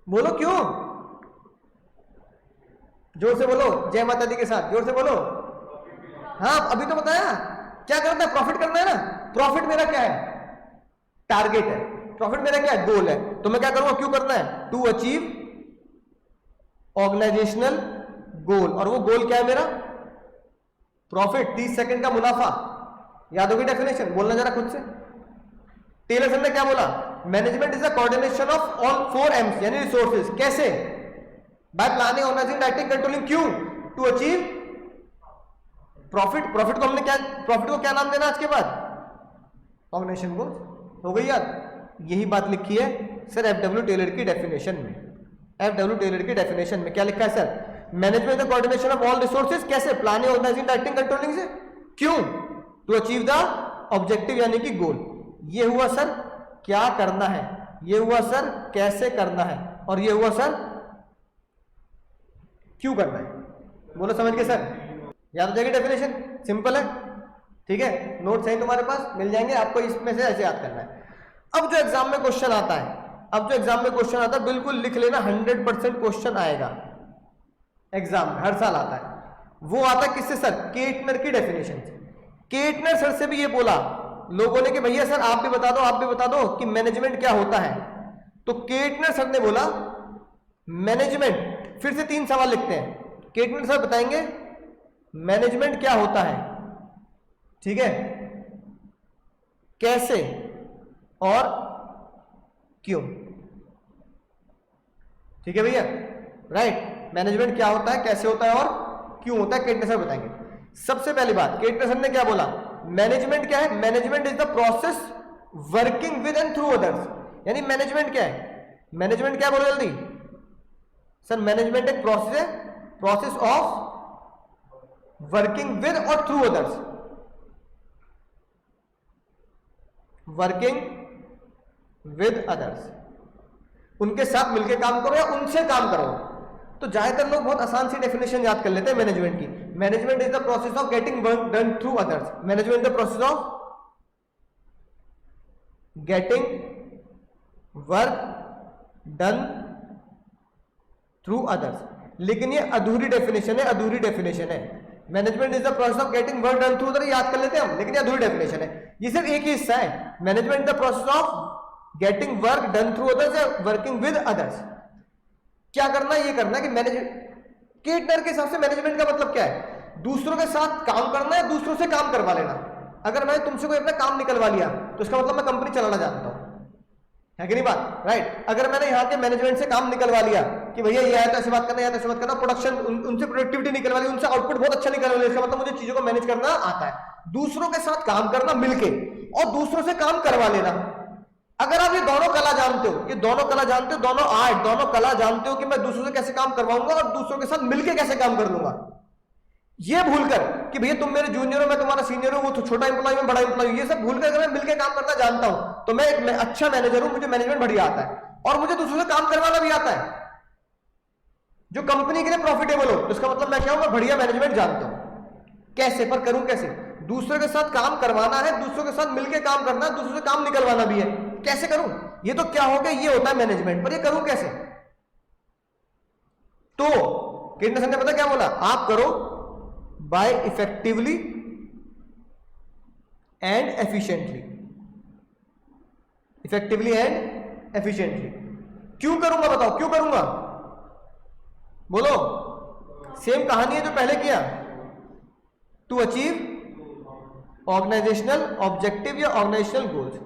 बोलो क्यों? जोर से बोलो, जय माता दी के साथ जोर से बोलो। हाँ अभी तो बताया क्या करना है? प्रॉफिट करना है ना। प्रॉफिट मेरा क्या है? टारगेट है। प्रॉफिट मेरा क्या है, गोल है, तो मैं क्या करूंगा, क्यों करना है, टू अचीव ऑर्गेनाइजेशनल गोल, और वो गोल क्या है मेरा, प्रॉफिट, 30 सेकंड का मुनाफा। याद होगी डेफिनेशन, बोलना जरा खुद से। टेलर सर ने क्या बोला, management is the coordination of all 4 M's यानी रिसोर्सेज, कैसे, by planning, organising, directing, controlling, क्यों, टू अचीव प्रॉफिट। प्रॉफिट को हमने क्या, प्रॉफिट को क्या नाम देना आज के बाद, ऑर्गेनाइजेशन गोल, हो गई याद। यही बात लिखी है सर एफडब्ल्यू टेलर की डेफिनेशन में, एफडब्ल्यू टेलर की डेफिनेशन में क्या लिखा है sir, management the coordination of all resources, कैसे, प्लानिंग, ऑर्गेनाइजिंग, डायरेक्टिंग, कंट्रोलिंग से, क्यों, टू अचीव द ऑब्जेक्टिव यानी कि गोल। ये हुआ सर क्या करना है, ये हुआ सर कैसे करना है, और ये हुआ सर क्यों करना है। बोलो समझ गए सर, याद हो जाएगी डेफिनेशन, सिंपल है, ठीक है। नोट्स हैं तुम्हारे पास, मिल जाएंगे आपको, इसमें से ऐसे याद करना है। अब जो एग्जाम में क्वेश्चन आता है, अब जो एग्जाम में क्वेश्चन आता है, बिल्कुल लिख लेना, 100% क्वेश्चन आएगा एग्जाम में, हर साल आता है। वो आता है किससे सर, केटनर की डेफिनेशन से। केटनर सर से भी ये बोला लोगों ने कि भैया सर आप भी बता दो, आप भी बता दो कि मैनेजमेंट क्या होता है। तो केटनर सर ने बोला मैनेजमेंट, फिर से 3 सवाल लिखते हैं, केटनर सर बताएंगे मैनेजमेंट क्या होता है, ठीक है, कैसे और क्यों, ठीक है भैया, राइट। मैनेजमेंट क्या होता है, कैसे होता है और क्यों होता है, केटनर सर बताएंगे। सबसे पहली बात केटनर सर ने क्या बोला, मैनेजमेंट क्या है, management is the process working with and through others. यानी मैनेजमेंट क्या है, मैनेजमेंट क्या, बोलो जल्दी सर, मैनेजमेंट एक प्रोसेस है, प्रोसेस ऑफ वर्किंग विद और through others, working with others, उनके साथ मिलकर काम करो या उनसे काम करो। तो ज्यादातर लोग बहुत आसान सी डेफिनेशन याद कर लेते हैं मैनेजमेंट की। Management is the process of getting work done through others, management the process of getting work done through others. लेकिन ये अधूरी डेफिनेशन है, अधूरी डेफिनेशन है। Management is the process of getting work done through others याद कर लेते हैं हम, लेकिन ये अधूरी डेफिनेशन है, ये सिर्फ एक ही हिस्सा है। Management the process of getting work done through others या वर्किंग विद अदर्स। क्या करना है, ये करना है कि मैनेजमेंट, केटनर के हिसाब से मैनेजमेंट का मतलब क्या है, दूसरों के साथ काम करना है, दूसरों से काम करवा लेना। अगर मैंने तुमसे कोई अपना काम निकलवा लिया तो इसका मतलब मैं कंपनी चलाना जानता हूं, है कि नहीं बात, राइट। अगर मैंने यहाँ के मैनेजमेंट से काम निकलवा लिया कि भैया ये है तो ऐसे बात करना, या तो ऐसे बात करना, प्रोडक्शन उनसे प्रोडक्टिविटी निकलवा ली, उनसे आउटपुट बहुत अच्छा निकलवा लिया, इसका मतलब मुझे चीजों को मैनेज करना आता है। दूसरों के साथ काम करना मिलके और दूसरों से काम करवा लेना। अगर आप ये दोनों कला जानते हो, ये दोनों कला जानते हो, दोनों आर्ट, दोनों कला जानते हो कि मैं दूसरों से कैसे काम करवाऊंगा और दूसरों के साथ मिलके कैसे काम कर लूंगा, ये भूलकर कि भैया तुम मेरे जूनियर हो, मैं तुम्हारा सीनियर हूं, वो तो छोटा एम्प्लॉय, मैं बड़ा एम्प्लॉय हूं, ये सब भूलकर अगर मैं मिलकर काम करना जानता हूं तो मैं एक अच्छा मैनेजर हूं, मुझे मैनेजमेंट बढ़िया आता है और मुझे दूसरों से काम करवाना भी आता है जो कंपनी के लिए प्रॉफिटेबल हो। तो इसका मतलब मैं क्या हूं, मैं बढ़िया मैनेजमेंट जानता हूं। कैसे, पर करूं कैसे, दूसरों के साथ काम करवाना है, दूसरों के साथ मिलकर काम करना है, दूसरों से काम निकलवाना भी है, कैसे करूं, ये तो क्या हो गया, ये होता है मैनेजमेंट, पर ये करूं कैसे। तो केटनर सर ने पता क्या बोला, आप करो by effectively and efficiently, effectively and efficiently. क्यों करूंगा बताओ, क्यों करूंगा, बोलो। सेम कहानी है जो पहले किया, टू अचीव ऑर्गेनाइजेशनल ऑब्जेक्टिव या ऑर्गेनाइजेशनल गोल्स।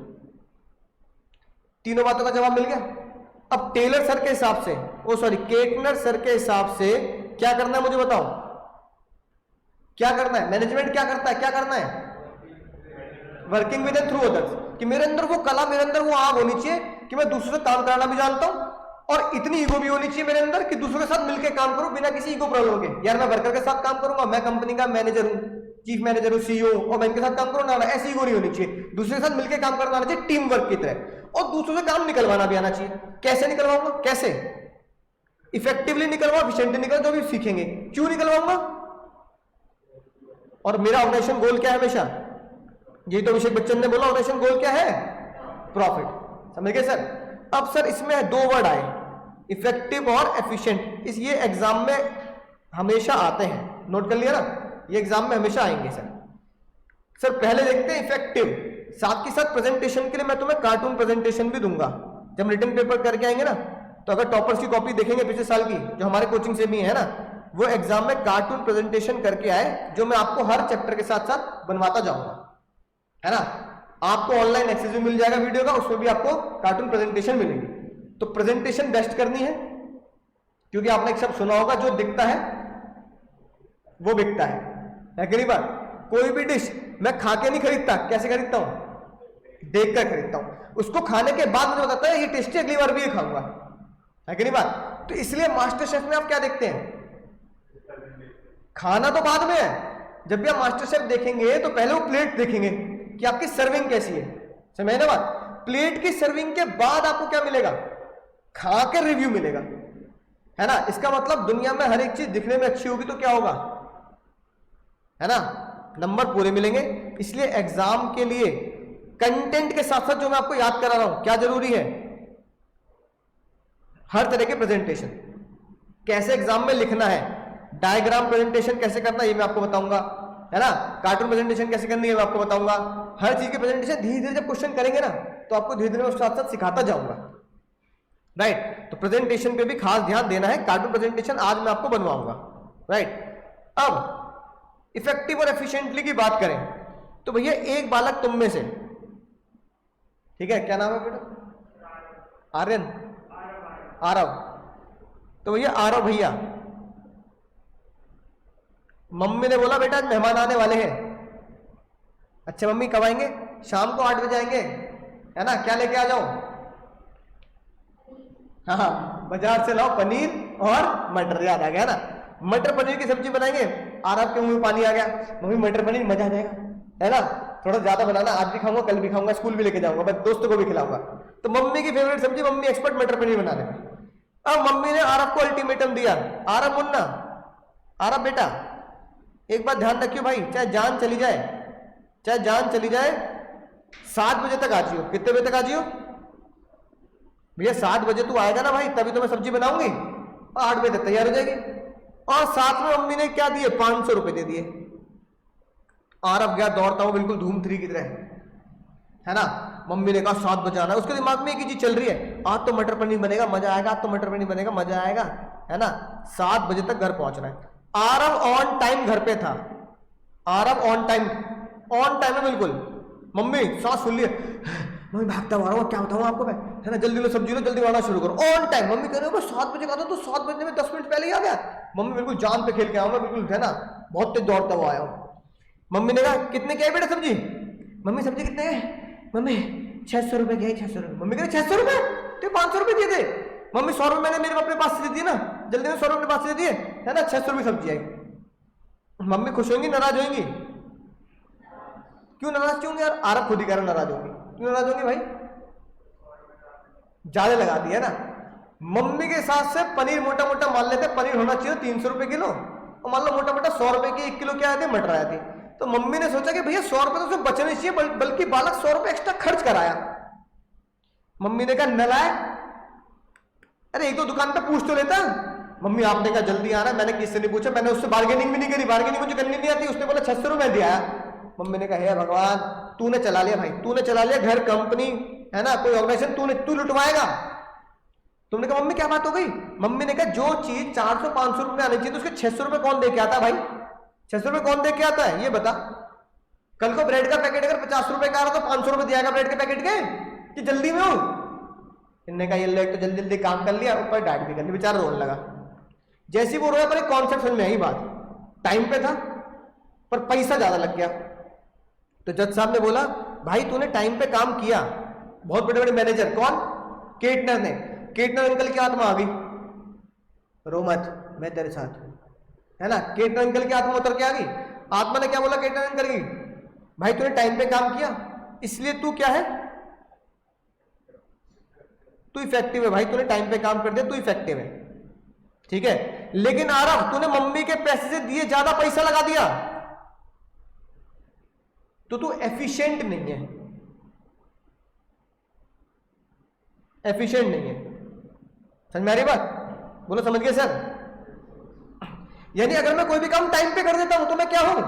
तीनों बातों का जवाब मिल गया। अब टेलर सर के हिसाब से, ओ सॉरी केटनर सर के हिसाब से क्या करना है मुझे बताओ, क्या करना है, मैनेजमेंट क्या करता है, क्या करना है, working with and through others, कि मेरे अंदर वो कला, मेरे अंदर वो आग होनी चाहिए कि मैं दूसरों से काम कराना भी जानता हूं और इतनी ईगो भी होनी चाहिए मेरे अंदर कि दूसरों के साथ मिलकर काम करूं बिना किसी ईगो प्रॉब्लम के। यार मैं वर्कर के साथ काम करूंगा, मैं कंपनी का मैनेजर हूं, चीफ मैनेजर हूं, सीईओ, और मैं इनके साथ काम करूंगा ना, ऐसी ईगो नहीं होनी चाहिए। दूसरे के साथ मिलकर काम करना आना चाहिए, टीम वर्क की तरह, और दूसरों से काम निकलवाना भी आना चाहिए। कैसे निकलवाऊंगा, कैसे, इफेक्टिवली निकलवा, एफिशिएंटली निकलवा, तो भी सीखेंगे क्यों निकलवाऊंगा। और मेरा ऑर्गेनाइजेशन गोल क्या है हमेशा, यही तो अभिषेक बच्चन ने बोला, ऑर्गेनाइजेशन गोल क्या है, प्रॉफिट। समझ गए सर। अब सर इसमें 2 वर्ड आए, इफेक्टिव और एफिशिएंट, इस ये एग्जाम में हमेशा आते हैं, नोट कर लिया ना, ये एग्जाम में हमेशा आएंगे सर। सर पहले देखते हैं इफेक्टिव। साथ के साथ प्रेजेंटेशन के लिए मैं तुम्हें कार्टून प्रेजेंटेशन भी दूंगा। जब रिटन पेपर करके आएंगे ना, तो अगर टॉपर्स की कॉपी देखेंगे पिछले साल की, जो हमारे कोचिंग से भी है ना, वो एग्जाम में कार्टून प्रेजेंटेशन करके आए, जो मैं आपको हर चैप्टर के साथ साथ बनवाता जाऊंगा, है ना। आपको ऑनलाइन एक्सेस भी मिल जाएगा वीडियो का, उसमें भी आपको कार्टून प्रेजेंटेशन मिलेगी। तो प्रेजेंटेशन बेस्ट करनी है, क्योंकि आपने एक शब्द सुना होगा, जो दिखता है वो बिकता है कि नहीं बात। कोई भी डिश मैं खा के नहीं खरीदता, कैसे खरीदता हूं? देख कर खरीदता हूं। उसको खाने के बाद मुझे बताता है ये टेस्टी, अगली बार भी ये खाऊंगा, है कि नहीं बात। तो इसलिए मास्टर शेफ में आप क्या देखते हैं? खाना तो बाद में है। जब भी आप मास्टर शेफ देखेंगे तो पहले वो प्लेट देखेंगे कि आपकी सर्विंग कैसी है, समझे ना बात। प्लेट की सर्विंग के बाद आपको क्या मिलेगा? खा के रिव्यू मिलेगा, है ना। इसका मतलब दुनिया में हर एक चीज दिखने में अच्छी होगी तो क्या होगा, है ना, नंबर पूरे मिलेंगे। इसलिए एग्जाम के लिए कंटेंट के साथ साथ जो मैं आपको याद करा रहा हूं, क्या जरूरी है? हर तरह के प्रेजेंटेशन कैसे एग्जाम में लिखना है, डायग्राम प्रेजेंटेशन कैसे करना है ये मैं आपको बताऊंगा, है ना। कार्टून प्रेजेंटेशन कैसे करनी है मैं आपको बताऊंगा। हर चीज के प्रेजेंटेशन धीरे धीरे जब क्वेश्चन करेंगे ना, तो आपको धीरे धीरे उसके साथ साथ सिखाता जाऊंगा, राइट। तो प्रेजेंटेशन पे भी खास ध्यान देना है। कार्टून प्रेजेंटेशन आज मैं आपको बनवाऊंगा, राइट। अब इफेक्टिव और एफिशिएंटली की बात करें तो भैया एक बालक तुम में से, ठीक है, क्या नाम है बेटा? आर्यन, आरव। तो भैया आरव भैया, मम्मी ने बोला बेटा आज मेहमान आने वाले हैं। अच्छा मम्मी कब आएंगे? शाम को 8 बजे आएंगे, है ना। क्या लेके आ जाओ? हाँ, बाजार से लाओ पनीर और मटर, याद आ गया ना। मटर पनीर की सब्जी बनाएंगे। आरव के मुंह में पानी आ गया, मम्मी मटर पनीर मजा आ जाएगा, है ना। थोड़ा ज्यादा बनाना, आज भी खाऊंगा, कल भी खाऊंगा, स्कूल भी लेके जाऊंगा, बस दोस्तों को भी खिलाऊंगा। तो मम्मी की फेवरेट सब्जी, मम्मी एक्सपर्ट मटर पनीर बनाने में। अब मम्मी ने आरव को अल्टीमेटम दिया, आरव मुन्ना, आरव बेटा एक बात ध्यान रखियो भाई, चाहे जान चली जाए, चाहे जान चली जाए, 7 बजे तक आ जियो। कितने बजे तक आ जियो भैया? 7 बजे तू आएगा ना भाई, तभी तो मैं सब्जी बनाऊंगी, और 8 बजे तक तैयार हो जाएगी। और साथ में मम्मी ने क्या दिए? 500 रुपए दे दिए। आरव गया दौड़ता हूं बिल्कुल धूम 3 की तरह, है ना। मम्मी ने कहा 7 बजे आना। उसके दिमाग में एक ही चीज चल रही है, आज तो मटर पनीर बनेगा, मजा आएगा, आज तो मटर पनीर बनेगा, मजा आएगा, है ना। 7 बजे तक घर पहुंचना है। आरव ऑन टाइम घर पे था, आरव ऑन टाइम है बिल्कुल। मम्मी सांस फूल लिए, मम्मी भागता हुआ रहा, क्या बताऊं आपको मैं, है ना, जल्दी लो सब्जी लो, जल्दी बनाना शुरू करो। On time. मम्मी कह रहे हो 7 बजे का था, तो 7 बजने में 10 मिनट पहले ही आ गया। मम्मी बिल्कुल जान पे खेल के आऊं मैं, बिल्कुल, है ना, बहुत तेज दौड़ता हुआ आया हूं। मम्मी ने कहा कितने की है बेटा सब्जी? मम्मी सब्जी कितने है? मम्मी 600 रुपए की है, 600 रुपए। मम्मी कह रही 600 रुपए, तो 500 रुपए दिए थे। मम्मी 100 रुपए मैंने मेरे अपने पास से दे दिए ना, जल्दी में 100 रुपए पास से दे दिए, है ना, 600 रुपए सब्जी आई। मम्मी खुश होंगी नाराज होंगी? क्यों नाराज क्यों यार? आरव खुद ही कह रहा नाराज होंगी। क्यों नाराज होंगी भाई? ज्यादा लगा दिया ना। मम्मी के हिसाब से पनीर मोटा मोटा मान लेते, पनीर होना चाहिए 300 रुपए किलो, और मान लो मोटा मोटा 100 रुपए की 1 किलो क्या आए थे? मटर आए थे। तो मम्मी ने सोचा कि भैया 100 रुपए तो उसमें बचने चाहिए, बल्कि बालक 100 रुपए एक्स्ट्रा खर्च कराया। मम्मी ने कहा नलायक, अरे एक तो दुकान पे पूछ तो लेता। मम्मी आपने कहा जल्दी आना, मैंने किससे नहीं पूछा, मैंने उससे बार्गेनिंग भी नहीं करी, बार्गेनिंग मुझे करनी नहीं आती। उसने बोला 600 रुपए दिया। मम्मी ने कहा हे भगवान, तूने चला लिया भाई, तूने चला लिया घर, कंपनी, है ना, कोई ऑर्गेनाइजेशन, तू लुटवाएगा। तुमने कहा मम्मी क्या बात हो गई? मम्मी ने कहा जो चीज 400-500 रुपए आनी चाहिए तो उसके 600 रुपए कौन दे के आता भाई? 600 रुपए कौन दे के आता है ये बता। कल को ब्रेड का पैकेट अगर 50 रुपए का आ रहा तो 500 रुपए दिया ब्रेड के पैकेट के, कि जल्दी में हूं। इनने कहा ये लोग तो जल्दी जल्दी काम कर लिया, ऊपर डांट भी कर ली, बेचारा रोने लगा। जैसे वो रोया पर एक कॉन्सेप्ट समझ में आई बात, टाइम पे था पर पैसा ज्यादा लग गया। तो जज साहब ने बोला भाई तूने टाइम पे काम किया, बहुत बड़े बड़े मैनेजर, कौन? केटनर ने, केटनर अंकल की आत्मा आ गई, रो मत मैं तेरे साथ हूं, है ना। केटनर अंकल की आत्मा उतर के आ गई। आत्मा ने क्या बोला केटनर अंकल की? भाई तूने टाइम पे काम किया इसलिए तू क्या है? तू इफेक्टिव है भाई, तूने टाइम पे काम कर दिया, तू इफेक्टिव है, ठीक है। लेकिन आरव तूने मम्मी के पैसे से दिए ज्यादा पैसा लगा दिया, तो तू एफिशिएंट नहीं है, एफिशिएंट नहीं है। समझ में आ रही बात? बोलो समझ गए सर? यानी अगर मैं कोई भी काम टाइम पे कर देता हूं तो मैं क्या हूं?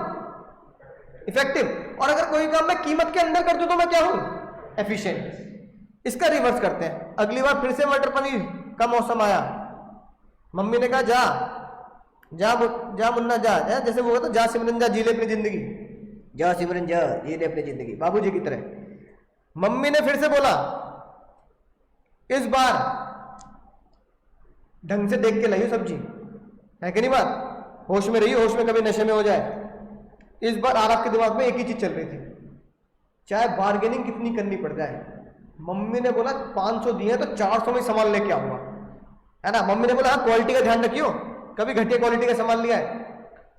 इफेक्टिव। और अगर कोई काम मैं कीमत के अंदर कर दूं तो मैं क्या हूं? एफिशिएंट। इसका रिवर्स करते हैं। अगली बार फिर से मटर पनीर का मौसम आया, मम्मी ने कहा जा जा जा मुन्ना जा, जैसे वो कहता जा सिमरन जा जी ले अपनी जिंदगी, जा सिमरन जा जी ले अपनी जिंदगी, बाबूजी की तरह। मम्मी ने फिर से बोला इस बार ढंग से देख के लाइयो सब्जी, है कि नहीं बात? होश में रहिए, होश में कभी नशे में हो जाए। इस बार आरव के दिमाग में एक ही चीज चल रही थी, चाहे बार्गेनिंग कितनी करनी पड़ जाए। मम्मी ने बोला 500 दिए तो 400 में सामान लेके आऊंगा, है ना। मम्मी ने बोला हाँ क्वालिटी का ध्यान रखियो, कभी घटिया क्वालिटी का सामान लिया है।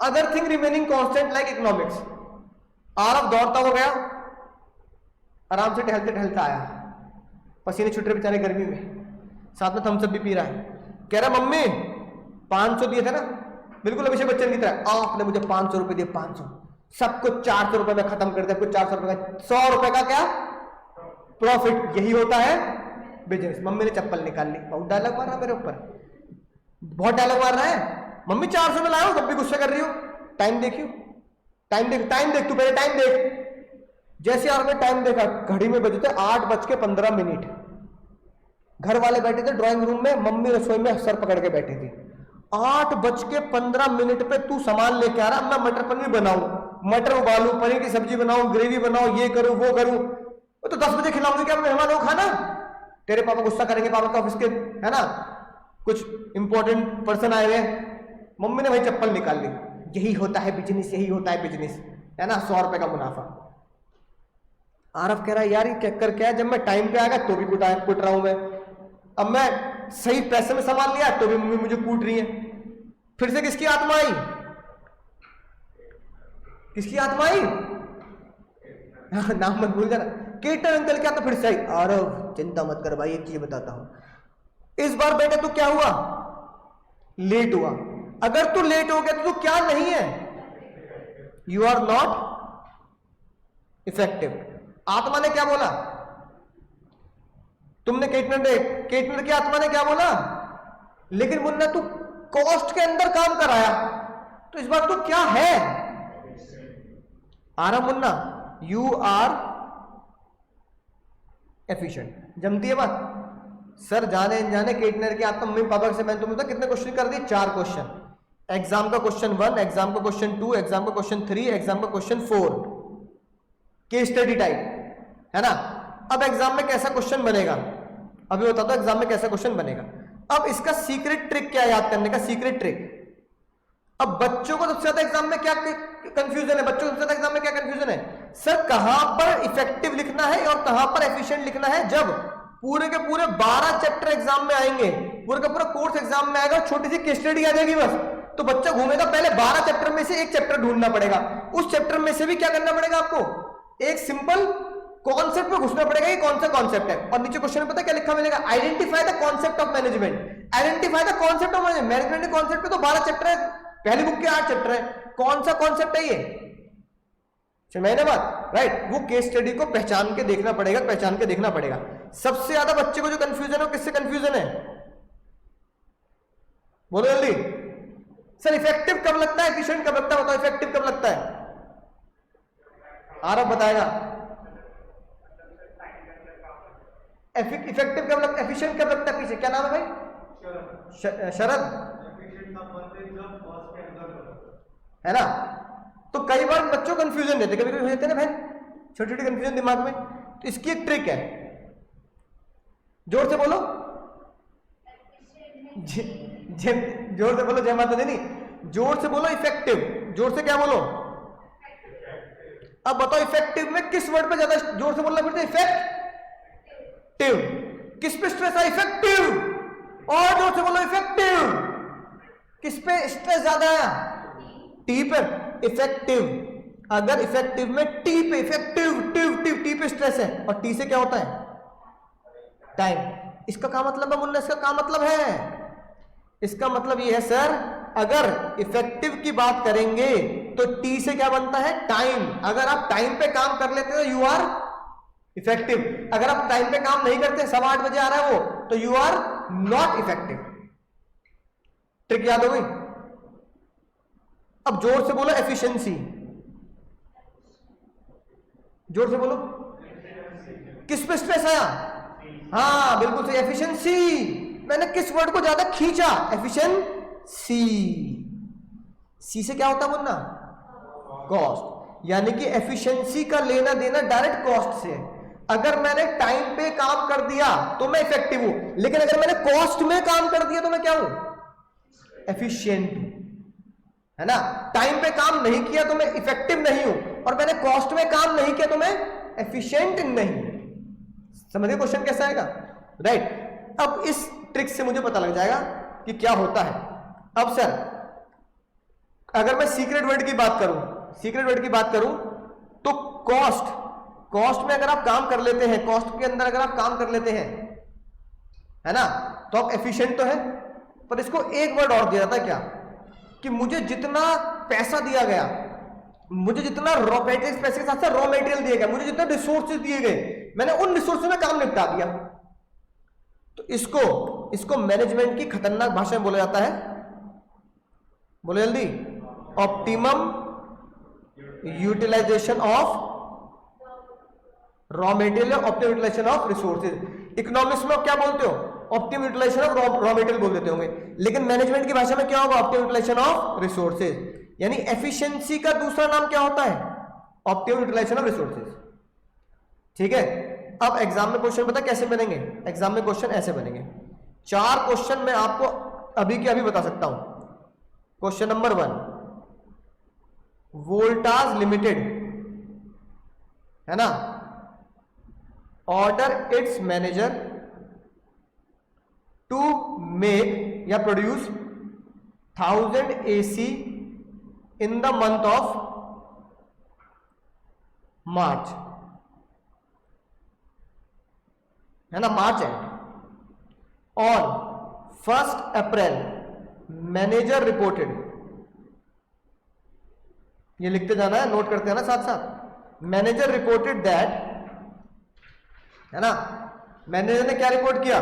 Other thing remaining constant like economics. Aarav दौड़ता हो गया, आराम से टहलते टहलते आया, पसीने छूट रहे बेचारे गर्मी में, साथ में थम्स अप भी पी रहा है। कह रहा मम्मी 500 दिए थे ना, बिल्कुल अभिषेक बच्चन की तरह, आपने मुझे 500 रुपए दिए, 500 सब कुछ 400 रुपए में खत्म कर दिया, कुछ 400 रुपए का, 100 रुपए का क्या प्रॉफिट। यही होता है बिजनेस। मम्मी ने चप्पल निकाल ली, बहुत डायलॉग मार रहा है मेरे ऊपर, बहुत डायलॉग मार रहा है। मम्मी 400 में लाया हो तब भी गुस्सा कर रही हो। टाइम देखियो, टाइम देख, टाइम देख तू, पहले टाइम देख। जैसे यार मैं टाइम देखा, घड़ी में बजे थे 8:15। घर वाले बैठे थे ड्राइंग रूम में, मम्मी रसोई में सर पकड़ के बैठी थी। 8:15 पे तू सामान लेके आ रहा, मैं मटर पनीर बनाऊं, मटर उबालूं, पनीर की सब्जी बनाऊं, ग्रेवी बनाऊं, ये करूं वो करूं, तो 10 बजे खिलाऊंगी क्या मेहमानों को खाना? तेरे पापा गुस्सा करेंगे, पापा का ऑफिस के है ना कुछ इंपॉर्टेंट पर्सन आए हुए। मम्मी ने भाई चप्पल निकाल ली। यही होता है बिजनेस, यही होता है बिजनेस, है ना, 100 रुपए का मुनाफा। आरव कह रहा है यार ये कर क्या है, जब मैं टाइम पे आ गया तो भी कुट रहा हूं मैं, अब मैं सही पैसे में सामान लिया तो भी मम्मी मुझे कूट रही है। फिर से किसकी आत्मा आई? किसकी आत्मा आई? नाम मत भूल जाना। केटर अंकल क्या तो फिर से आई। आरव चिंता मत कर भाई, एक चीज बताता हूं, इस बार बेटा तू क्या हुआ? लेट हुआ। अगर तू लेट हो गया तो तू क्या नहीं है? You are not effective. आत्मा ने क्या बोला? तुमने केटनर की आत्मा ने क्या बोला? लेकिन मुन्ना तू कॉस्ट के अंदर काम कराया, तो इस बार तू क्या है? आराम मुन्ना, यू आर एफिशिएंट। जमती है बात? सर जाने जाने केटनर की आत्मा, मम्मी पापा से मैंने तुम्हें कितने क्वेश्चन कर दिए? 4 क्वेश्चन। एग्जाम का क्वेश्चन 1, एग्जाम का क्वेश्चन 2, एग्जाम का क्वेश्चन 3, एग्जाम का क्वेश्चन 4, केस स्टडी टाइप, है ना। अब एग्जाम में कैसा क्वेश्चन बनेगा, अभी बता दो एग्जाम में कैसा क्वेश्चन बनेगा। अब इसका सीक्रेट ट्रिक क्या है याद करने का? सीक्रेट ट्रिक, अब बच्चों को सबसे ज्यादा एग्जाम में क्या कंफ्यूजन है? बच्चों को सबसे ज्यादा एग्जाम में क्या कंफ्यूजन है? सर कहां पर इफेक्टिव लिखना है और कहां पर एफिशिएंट लिखना है? जब पूरे के पूरे 12 चैप्टर एग्जाम में आएंगे, पूरे का पूरा कोर्स एग्जाम में आएगा, छोटी सी केस स्टडी आ जाएगी बस, तो बच्चा घूमेगा। पहले 12 चैप्टर में से एक चैप्टर ढूंढना पड़ेगा, उस चैप्टर में से भी क्या करना पड़ेगा आपको? एक सिंपल कॉन्सेप्ट पे घुसना पड़ेगा, ये कौन सा कॉन्सेप्ट है। और नीचे क्वेश्चन में पता क्या लिखा मिलेगा? Identify the concept of management. Identify the concept of management के कॉन्सेप्ट पे तो 12 चैप्टर है, पहली बुक के 8 चैप्टर है। कौन सा कॉन्सेप्ट है ये? मैंने बात राइट, वो केस स्टडी को पहचान के देखना पड़ेगा, पहचान के देखना पड़ेगा। सबसे ज्यादा बच्चे को जो कंफ्यूजन है वो किससे कंफ्यूजन है? बोलो जल्दी। सर इफेक्टिव कब लगता है, एफिशिएंट कब लगता है? बताओ इफेक्टिव कब लगता है? आरव बताएगा। इफेक्टिव कब लगता है, एफिशिएंट कब लगता है? पीछे क्या नाम है भाई? शरद, है ना। तो कई बार बच्चों कंफ्यूजन रहते, कभी कभी हो जाते हैं ना भाई, छोटी छोटी कंफ्यूजन दिमाग में। तो इसकी एक ट्रिक है, जोर से बोलो, जोर से बोलो, जय माता दी नहीं, जोर से बोलो इफेक्टिव। जोर से क्या बोलो? अब बताओ इफेक्टिव में किस वर्ड पे ज्यादा जोर से बोलना पड़ता है? इफेक्टिव। किस पे स्ट्रेस है? इफेक्टिव। और जोर से बोलो इफेक्टिव। किस पे स्ट्रेस ज्यादा है? टी पे। इफेक्टिव। अगर इफेक्टिव में टी पे, इफेक्टिव टी पे स्ट्रेस है, और टी से क्या होता है? टाइम। इसका क्या मतलब है मुन्ना? इसका क्या मतलब है? इसका मतलब ये है सर, अगर इफेक्टिव की बात करेंगे तो टी से क्या बनता है? टाइम। अगर आप टाइम पे काम कर लेते हो यू आर इफेक्टिव। अगर आप टाइम पे काम नहीं करते, 8:15 बजे आ रहा है वो, तो you are not effective. Trick याद हो गई? अब जोर से बोलो एफिशिएंसी। जोर से बोलो, किस पे स्ट्रेस आया? हाँ बिल्कुल सही, एफिशिएंसी। मैंने किस वर्ड को ज्यादा खींचा? एफिशिएंसी। सी से क्या होता है मुन्ना? कॉस्ट। यानी कि एफिशिएंसी का लेना देना डायरेक्ट कॉस्ट से है। अगर मैंने टाइम पे काम कर दिया तो मैं इफेक्टिव हूं, लेकिन अगर मैंने कॉस्ट में काम कर दिया तो मैं क्या हूं? एफिशिएंट हूं, है ना। टाइम पे काम नहीं किया तो मैं इफेक्टिव नहीं हूं, और मैंने कॉस्ट में काम नहीं किया तो मैं एफिशिएंट नहीं। समझिए क्वेश्चन कैसा आएगा, राइट। अब इस ट्रिक से मुझे पता लग जाएगा कि क्या होता है। अब सर अगर मैं सीक्रेट वर्ड की बात करूं, तो कॉस्ट में अगर आप काम कर लेते हैं, कॉस्ट के अंदर अगर आप काम कर लेते हैं, है ना, तो आप एफिशिएंट तो है। पर इसको एक वर्ड और दिया था क्या, कि मुझे जितना पैसा दिया गया, मुझे जितना रॉ मटेरियल, पैसे के साथ साथ रॉ मटेरियल दिया गया, मुझे जितने रिसोर्सेज दिए गए, मैंने उन रिसोर्सेज में काम निपटा दिया। तो इसको मैनेजमेंट की खतरनाक भाषा में बोला जाता है, बोलो जल्दी, optimum utilisation of raw material या optimum utilisation of resources. Economics में आप क्या बोलते हो? Optimum utilisation of raw material बोल देते होंगे, लेकिन मैनेजमेंट की भाषा में क्या होगा? Optimum utilisation of resources. यानी एफिशिएंसी का दूसरा नाम क्या होता है? Optimum utilisation of resources. ठीक है। अब एग्जाम में क्वेश्चन पता कैसे बनेंगे? एग्जाम में क्वेश्चन ऐसे बनेंगे। 4 क्वेश्चन मैं आपको अभी के अभी बता सकता हूं। क्वेश्चन नंबर 1, वोल्टास लिमिटेड, है ना, order its manager to make या produce 1000 AC in the month of March, है ना, March end. On 1 April manager reported, ये लिखते जाना है, नोट करते हैं ना साथ साथ। मैनेजर रिपोर्टेड दैट, है ना, मैनेजर ने क्या रिपोर्ट किया?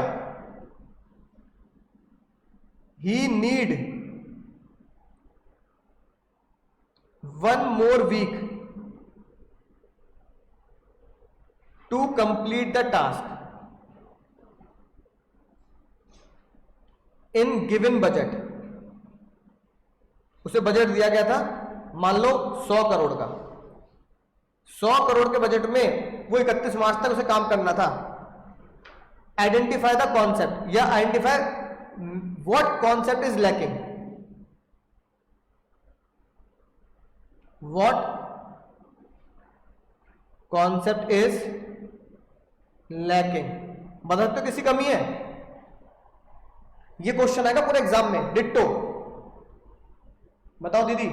ही need 1 more week to complete the task in given budget। उसे बजट दिया गया था, मान लो 100 करोड़ का। 100 करोड़ के बजट में वो 31 मार्च तक उसे काम करना था। आइडेंटिफाई द कॉन्सेप्ट, या identify what concept is lacking, what concept is lacking. बता सकते हो किसी कमी है? ये क्वेश्चन आएगा पूरे एग्जाम में, डिट्टो। बताओ दीदी।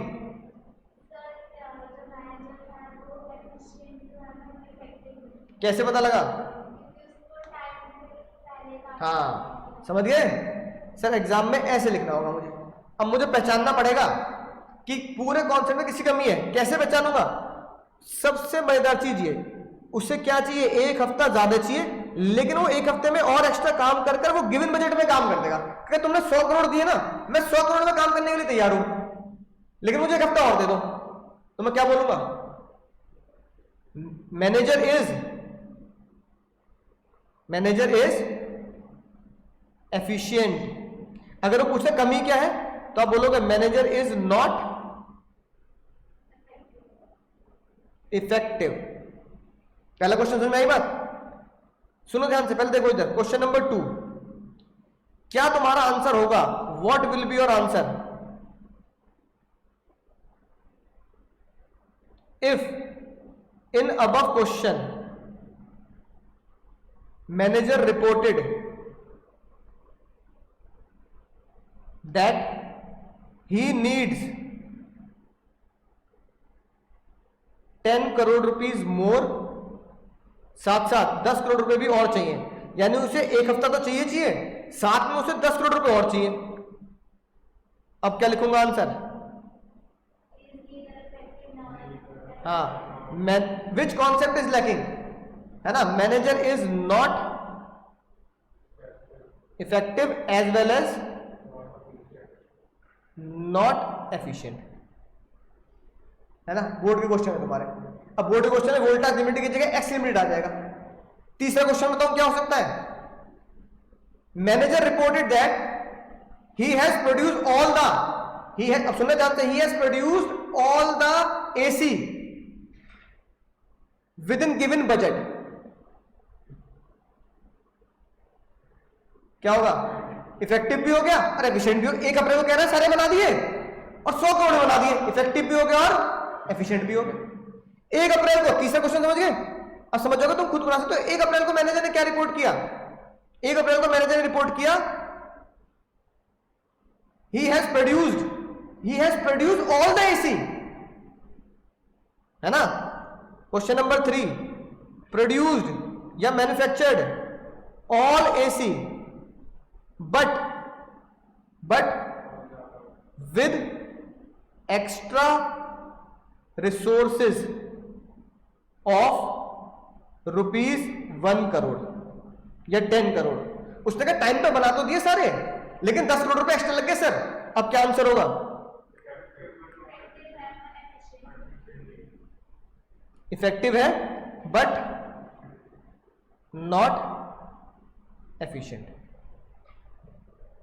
कैसे पता लगा? हाँ समझ गए सर, एग्जाम में ऐसे लिखना होगा मुझे। अब मुझे पहचानना पड़ेगा कि पूरे कॉन्सेप्ट में किसी कमी है। कैसे पहचानूंगा? सबसे मजेदार चीज ये, उसे क्या चाहिए? 1 हफ्ता ज्यादा चाहिए, लेकिन वो 1 हफ्ते में और एक्स्ट्रा काम कर कर वो गिवन बजट में काम कर देगा। क्योंकि तुमने 100 करोड़ दिए ना, मैं 100 करोड़ में काम करने के लिए तैयार हूं, लेकिन मुझे 1 हफ्ता और दे दो, तो मैं क्या बोलूंगा? Manager is efficient. अगर वो पूछे कमी क्या है, तो आप बोलोगे मैनेजर इज नॉट इफेक्टिव। पहला क्वेश्चन समझ में आई बात? सुनो ध्यान से, पहले देखो इधर क्वेश्चन नंबर 2। क्या तुम्हारा आंसर होगा? What will be your answer if in above question manager reported that he needs 10 crore rupees more, साथ साथ 10 करोड़ रुपए भी और चाहिए, यानी उसे 1 हफ्ता तो चाहिए, साथ में उसे 10 करोड़ रुपए और चाहिए। अब क्या लिखूंगा आंसर? हाँ, विच कॉन्सेप्ट इज लैकिंग, है ना। Manager is not effective as well as not efficient, है ना। बोर्ड के क्वेश्चन है तुम्हारे। अब बोर्ड क्वेश्चन है वोल्टाज लिमिटेड की जगह एक्स लिमिटेड आ जाएगा। तीसरा क्वेश्चन बताओ क्या हो सकता है, manager reported that he has produced all the, अब सुनना चाहते हैं, he has produced all the AC with in given budget. क्या होगा, इफेक्टिव भी हो गया और एफिशिएंट भी हो। 1 अप्रैल को कह रहे हैं सारे बना दिए और 100 करोड़ बना दिए, इफेक्टिव भी हो गया और एफिशिएंट भी हो गया। 1 अप्रैल को, तीसरा क्वेश्चन समझ गए, अब समझ जाओगे तुम खुद बना सकते हो। 1 अप्रैल को मैनेजर ने क्या रिपोर्ट किया, 1 अप्रैल को मैनेजर ने रिपोर्ट किया he has produced all the AC, है ना। क्वेश्चन नंबर 3, प्रोड्यूस्ड या manufactured all AC but with extra resources of ₹1 crore या 10 करोड़। उसने कहा टाइम पे बना तो दिए सारे, लेकिन 10 करोड़ रुपए एक्स्ट्रा लग गए सर। अब क्या आंसर होगा, इफेक्टिव है बट नॉट एफिशिएंट।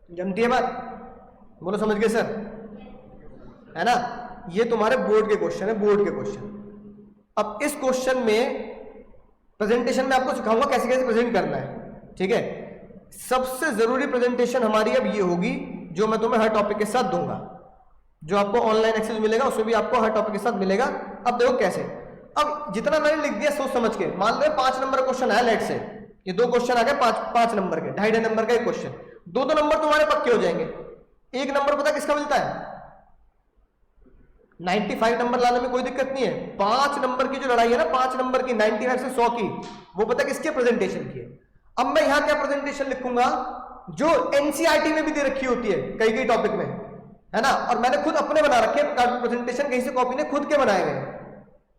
जमती है बात, बोलो समझ गए सर, है ना। ये तुम्हारे बोर्ड के क्वेश्चन है, बोर्ड के क्वेश्चन। अब इस क्वेश्चन में प्रेजेंटेशन में आपको सिखाऊंगा कैसे कैसे प्रेजेंट करना है, ठीक है। सबसे जरूरी प्रेजेंटेशन हमारी अब ये होगी जो मैं तुम्हें हर टॉपिक के साथ दूंगा, जो आपको ऑनलाइन एक्सेस मिलेगा उसमें भी आपको हर टॉपिक के साथ मिलेगा। अब देखो कैसे, अब जितना मैंने लिख दिया सोच समझ के, मान लो 5 नंबर का क्वेश्चन है, लेट से ये 2 क्वेश्चन आ गए 5 नंबर के, 2.5 नंबर का एक क्वेश्चन, 2 नंबर तुम्हारे पक्के हो जाएंगे। 1 नंबर पता किसका मिलता है, 95 नंबर लाने में कोई दिक्कत नहीं है। 5 नंबर की जो लड़ाई है ना, 5 नंबर की 95 से 100 की, वो पता किसके प्रेजेंटेशन की है। अब मैं यहां क्या प्रेजेंटेशन लिखूंगा जो एनसीईआरटी में भी दे रखी होती है कई कई टॉपिक में, है ना, और मैंने खुद अपने बना रखे हैं प्रेजेंटेशन, कहीं से कॉपी ने खुद के बनाए हुए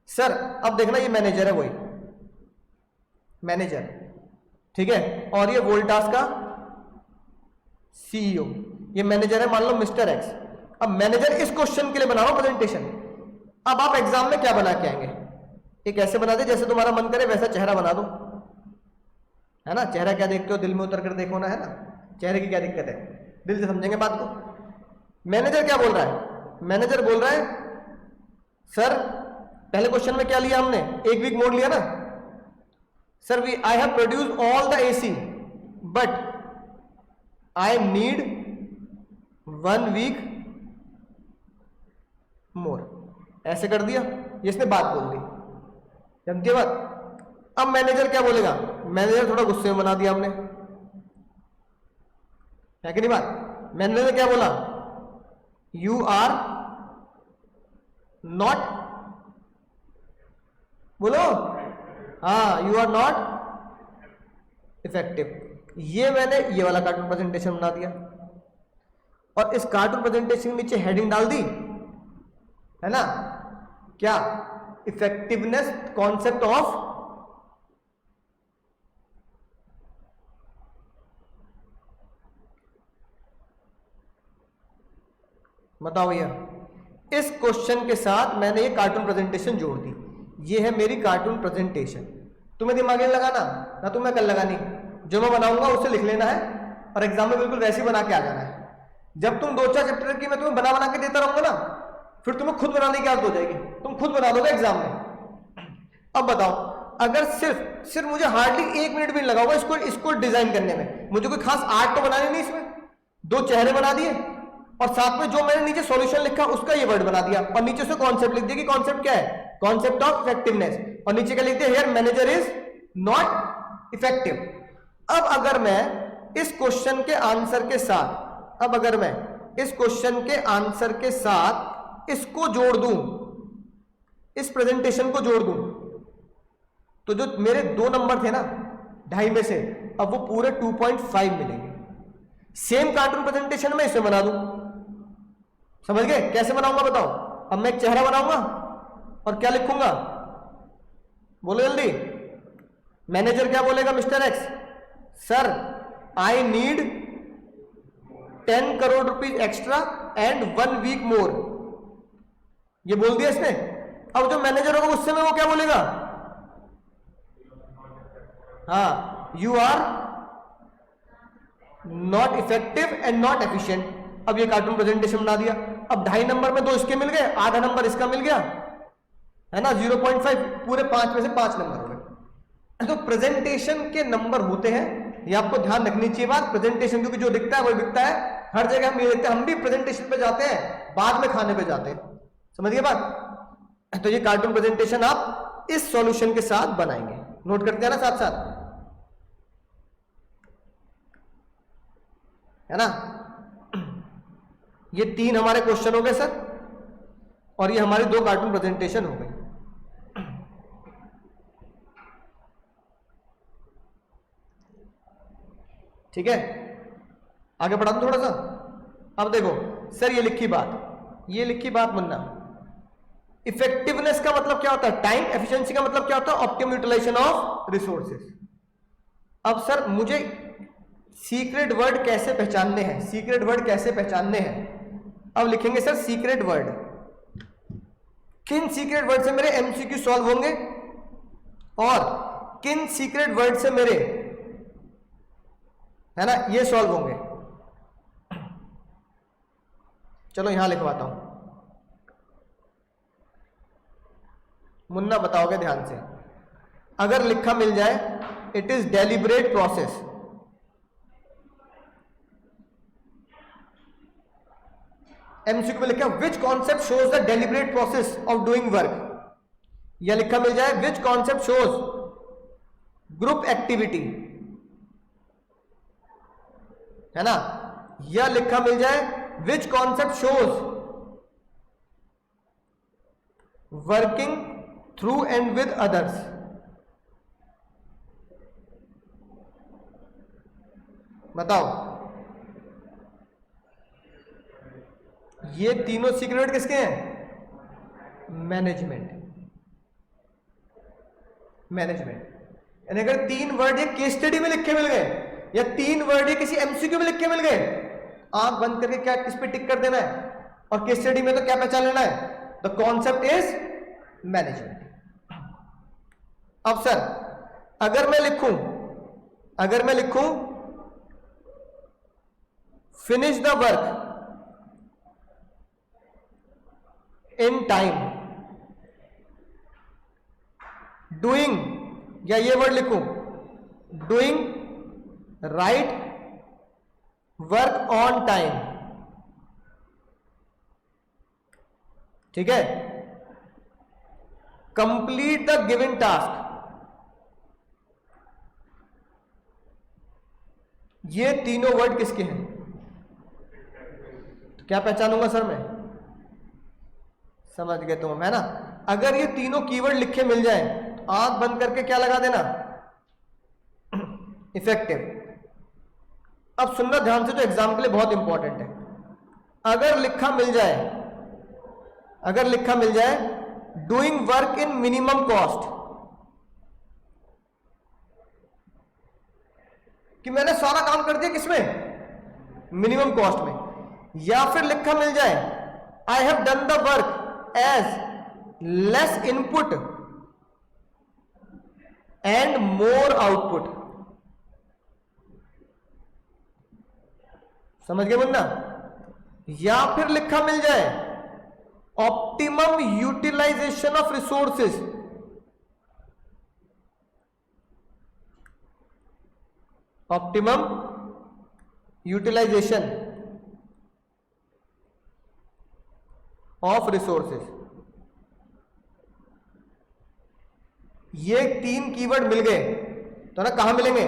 सर। अब देखना ये मैनेजर है, वही मैनेजर, ठीक है, और ये वोल्टास का सीईओ, ये मैनेजर है मान लो मिस्टर एक्स। अब मैनेजर इस क्वेश्चन के लिए बना रहा हूं प्रेजेंटेशन। अब आप एग्जाम में क्या बना के आएंगे, एक ऐसे बना दे जैसे तुम्हारा मन करे वैसा चेहरा बना दो, है ना। चेहरा क्या देखते हो, दिल में उतर कर देखो ना, है ना। चेहरे की क्या दिक्कत है, दिल से समझेंगे बात को। मैनेजर क्या बोल रहा है, मैनेजर बोल रहा है सर पहले क्वेश्चन में क्या लिया हमने, 1 वीक मोड लिया ना sir. I have produced all the AC but I need 1 week more, ऐसे कर दिया, ये इसने बात बोल दी, जानती है बात। अब मैनेजर क्या बोलेगा, मैनेजर थोड़ा गुस्से में बना दिया हमने, है कि नहीं बात। मैनेजर क्या बोला, यू आर नॉट, बोलो हाँ, यू आर नॉट इफेक्टिव। ये मैंने ये वाला कार्टून प्रेजेंटेशन बना दिया और इस कार्टून प्रेजेंटेशन के नीचे हेडिंग डाल दी, है ना, क्या, इफेक्टिवनेस कॉन्सेप्ट ऑफ, बताओ भैया। इस क्वेश्चन के साथ मैंने ये कार्टून प्रेजेंटेशन जोड़ दी, ये है मेरी कार्टून प्रेजेंटेशन। तुम्हें दिमाग नहीं लगाना ना, तुम्हें कल लगानी, जो मैं बनाऊंगा उसे लिख लेना है और एग्जाम में बिल्कुल वैसे ही बना के आ जाना है। जब तुम 2-4 चैप्टर की मैं तुम्हें बना के देता रहूंगा ना, फिर तुम्हें खुद बनाने की आदत हो जाएगी, तुम खुद बना दोगे एग्जाम में। अब बताओ, अगर सिर्फ मुझे हार्डली 1 मिनट भी नहीं लगा होगा इसको डिजाइन करने में, मुझे कोई खास आर्ट तो बनानी नहीं, इसमें 2 चेहरे बना दिए और साथ में जो मैंने नीचे सॉल्यूशन लिखा उसका ये वर्ड बना दिया और नीचे से कॉन्सेप्ट लिख दिया कि कॉन्सेप्ट क्या है, कॉन्सेप्ट ऑफ इफेक्टिवनेस, और नीचे क्या लिख दिया, here manager is not effective. अब अगर मैं इस क्वेश्चन के आंसर के साथ, अब अगर मैं इस क्वेश्चन के आंसर के साथ इसको जोड़ दूं, इस प्रेजेंटेशन को जोड़ दूं, तो जो मेरे 2 नंबर थे ना 2.5 में से, अब वो पूरे 2.5 मिलेंगे। सेम कार्टून प्रेजेंटेशन में इसे बना दूं, समझ गए कैसे बनाऊंगा बताओ। अब मैं एक चेहरा बनाऊंगा और क्या लिखूंगा, बोलो जल्दी। मैनेजर क्या बोलेगा, mister X, sir I need 10 crore rupees extra and 1 week more, ये बोल दिया इसने। अब जो मैनेजर होगा उससे में वो क्या बोलेगा, हाँ, you are not effective and not efficient. अब ये कार्टून प्रेजेंटेशन बना दिया। अब 2.5 नंबर में 2 इसके मिल गए, आधा नंबर इसका मिल गया, है ना, 0.5, पूरे 5 में से 5 नंबर हो गए। तो प्रेजेंटेशन के नंबर होते हैं, ये आपको ध्यान रखनी चाहिए बात। प्रेजेंटेशन क्योंकि जो दिखता है वही बिकता है, हर जगह हम ये देखते हैं, हम भी प्रेजेंटेशन पे जाते हैं, बाद में खाने पे जाते हैं, समझिए बात। तो ये कार्टून प्रेजेंटेशन आप इस सॉल्यूशन के साथ बनाएंगे, नोट करते हैं ना साथ साथ, है ना। ये 3 हमारे क्वेश्चन हो गए सर, और ये हमारी 2 कार्टून प्रेजेंटेशन हो गई। ठीक है, आगे बढ़ा दूं थोड़ा सा। अब देखो सर, ये लिखी बात मुन्ना, इफेक्टिवनेस का मतलब क्या होता है, टाइम, एफिशिएंसी का मतलब क्या होता है, ऑप्टिमम यूटिलाइजेशन ऑफ रिसोर्सेज। अब सर मुझे सीक्रेट वर्ड कैसे पहचानने हैं, अब लिखेंगे सर सीक्रेट वर्ड। किन सीक्रेट वर्ड से मेरे एमसीक्यू सॉल्व होंगे और किन सीक्रेट वर्ड से मेरे, है ना, ये सॉल्व होंगे। चलो यहां लिखवाता हूं, मुन्ना बताओगे ध्यान से। अगर लिखा मिल जाए it is deliberate process, MCQ में लिखा विच concept shows the deliberate process of doing work, या लिखा मिल जाए विच कॉन्सेप्ट शोज ग्रुप एक्टिविटी, है ना, या लिखा मिल जाए विच concept shows working through and with others. बताओ, ये तीनों सीक्रेट किसके हैं, मैनेजमेंट। यानी अगर 3 वर्ड ये केस स्टडी में लिख के मिल गए, या 3 वर्ड ये किसी एमसीक्यू में लिख के मिल गए, आंख बंद करके क्या किस पे टिक कर देना है, और केस स्टडी में तो क्या पहचान लेना है, द कॉन्सेप्ट इज मैनेजमेंट। अब सर अगर मैं लिखूं finish the work in time, doing, या ये वर्ड लिखूं doing right work on time, ठीक है, कंप्लीट द गिवन टास्क, ये तीनों वर्ड किसके हैं, तो क्या पहचानूंगा सर मैं, समझ गए तुम, है ना। अगर ये तीनों कीवर्ड लिखे मिल जाए तो आंख बंद करके क्या लगा देना, इफेक्टिव। अब सुनना ध्यान से, जो एग्जाम के लिए बहुत इंपॉर्टेंट है। अगर लिखा मिल जाए doing work in minimum cost, कि मैंने सारा काम कर दिया किसमें, मिनिमम कॉस्ट में, या फिर लिखा मिल जाए I have done the work as less input and more output. समझ गए मुन्ना। या फिर लिखा मिल जाए optimum utilisation of resources, optimum utilisation of resources. ये 3 कीवर्ड मिल गए तो ना कहां मिलेंगे,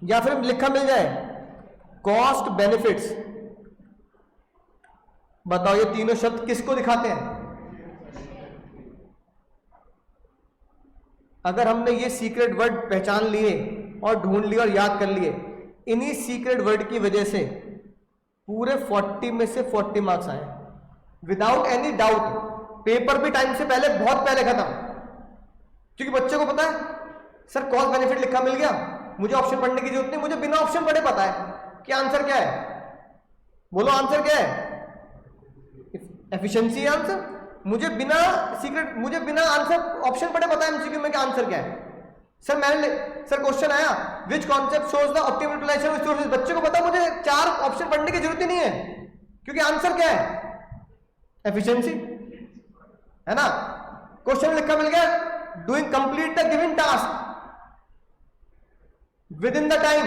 या फिर लिखा मिल जाए कॉस्ट बेनिफिट्स। बताओ ये तीनों शब्द किसको दिखाते हैं। अगर हमने ये सीक्रेट वर्ड पहचान लिए और ढूंढ लिए और याद कर लिए, इन्हीं सीक्रेट वर्ड की वजह से पूरे 40 में से 40 मार्क्स आए विदाउट एनी डाउट। पेपर भी टाइम से पहले, बहुत पहले खत्म, क्योंकि बच्चे को पता है सर कॉस्ट बेनिफिट लिखा मिल गया, मुझे ऑप्शन पढ़ने की जरूरत नहीं, मुझे बिना ऑप्शन पढ़े पता है कि आंसर क्या है। बोलो आंसर क्या है, एफिशिएंसी आंसर। मुझे बिना आंसर ऑप्शन पढ़े पता है एमसीक्यू में क्या आंसर क्या है। सर क्वेश्चन आया which concept shows the optimal utilisation of resources, बच्चे को पता मुझे 4 ऑप्शन पढ़ने की जरूरत ही नहीं है, क्योंकि आंसर क्या है, एफिशिएंसी, है ना। क्वेश्चन लिखा मिल गया, doing complete the given task with in the time,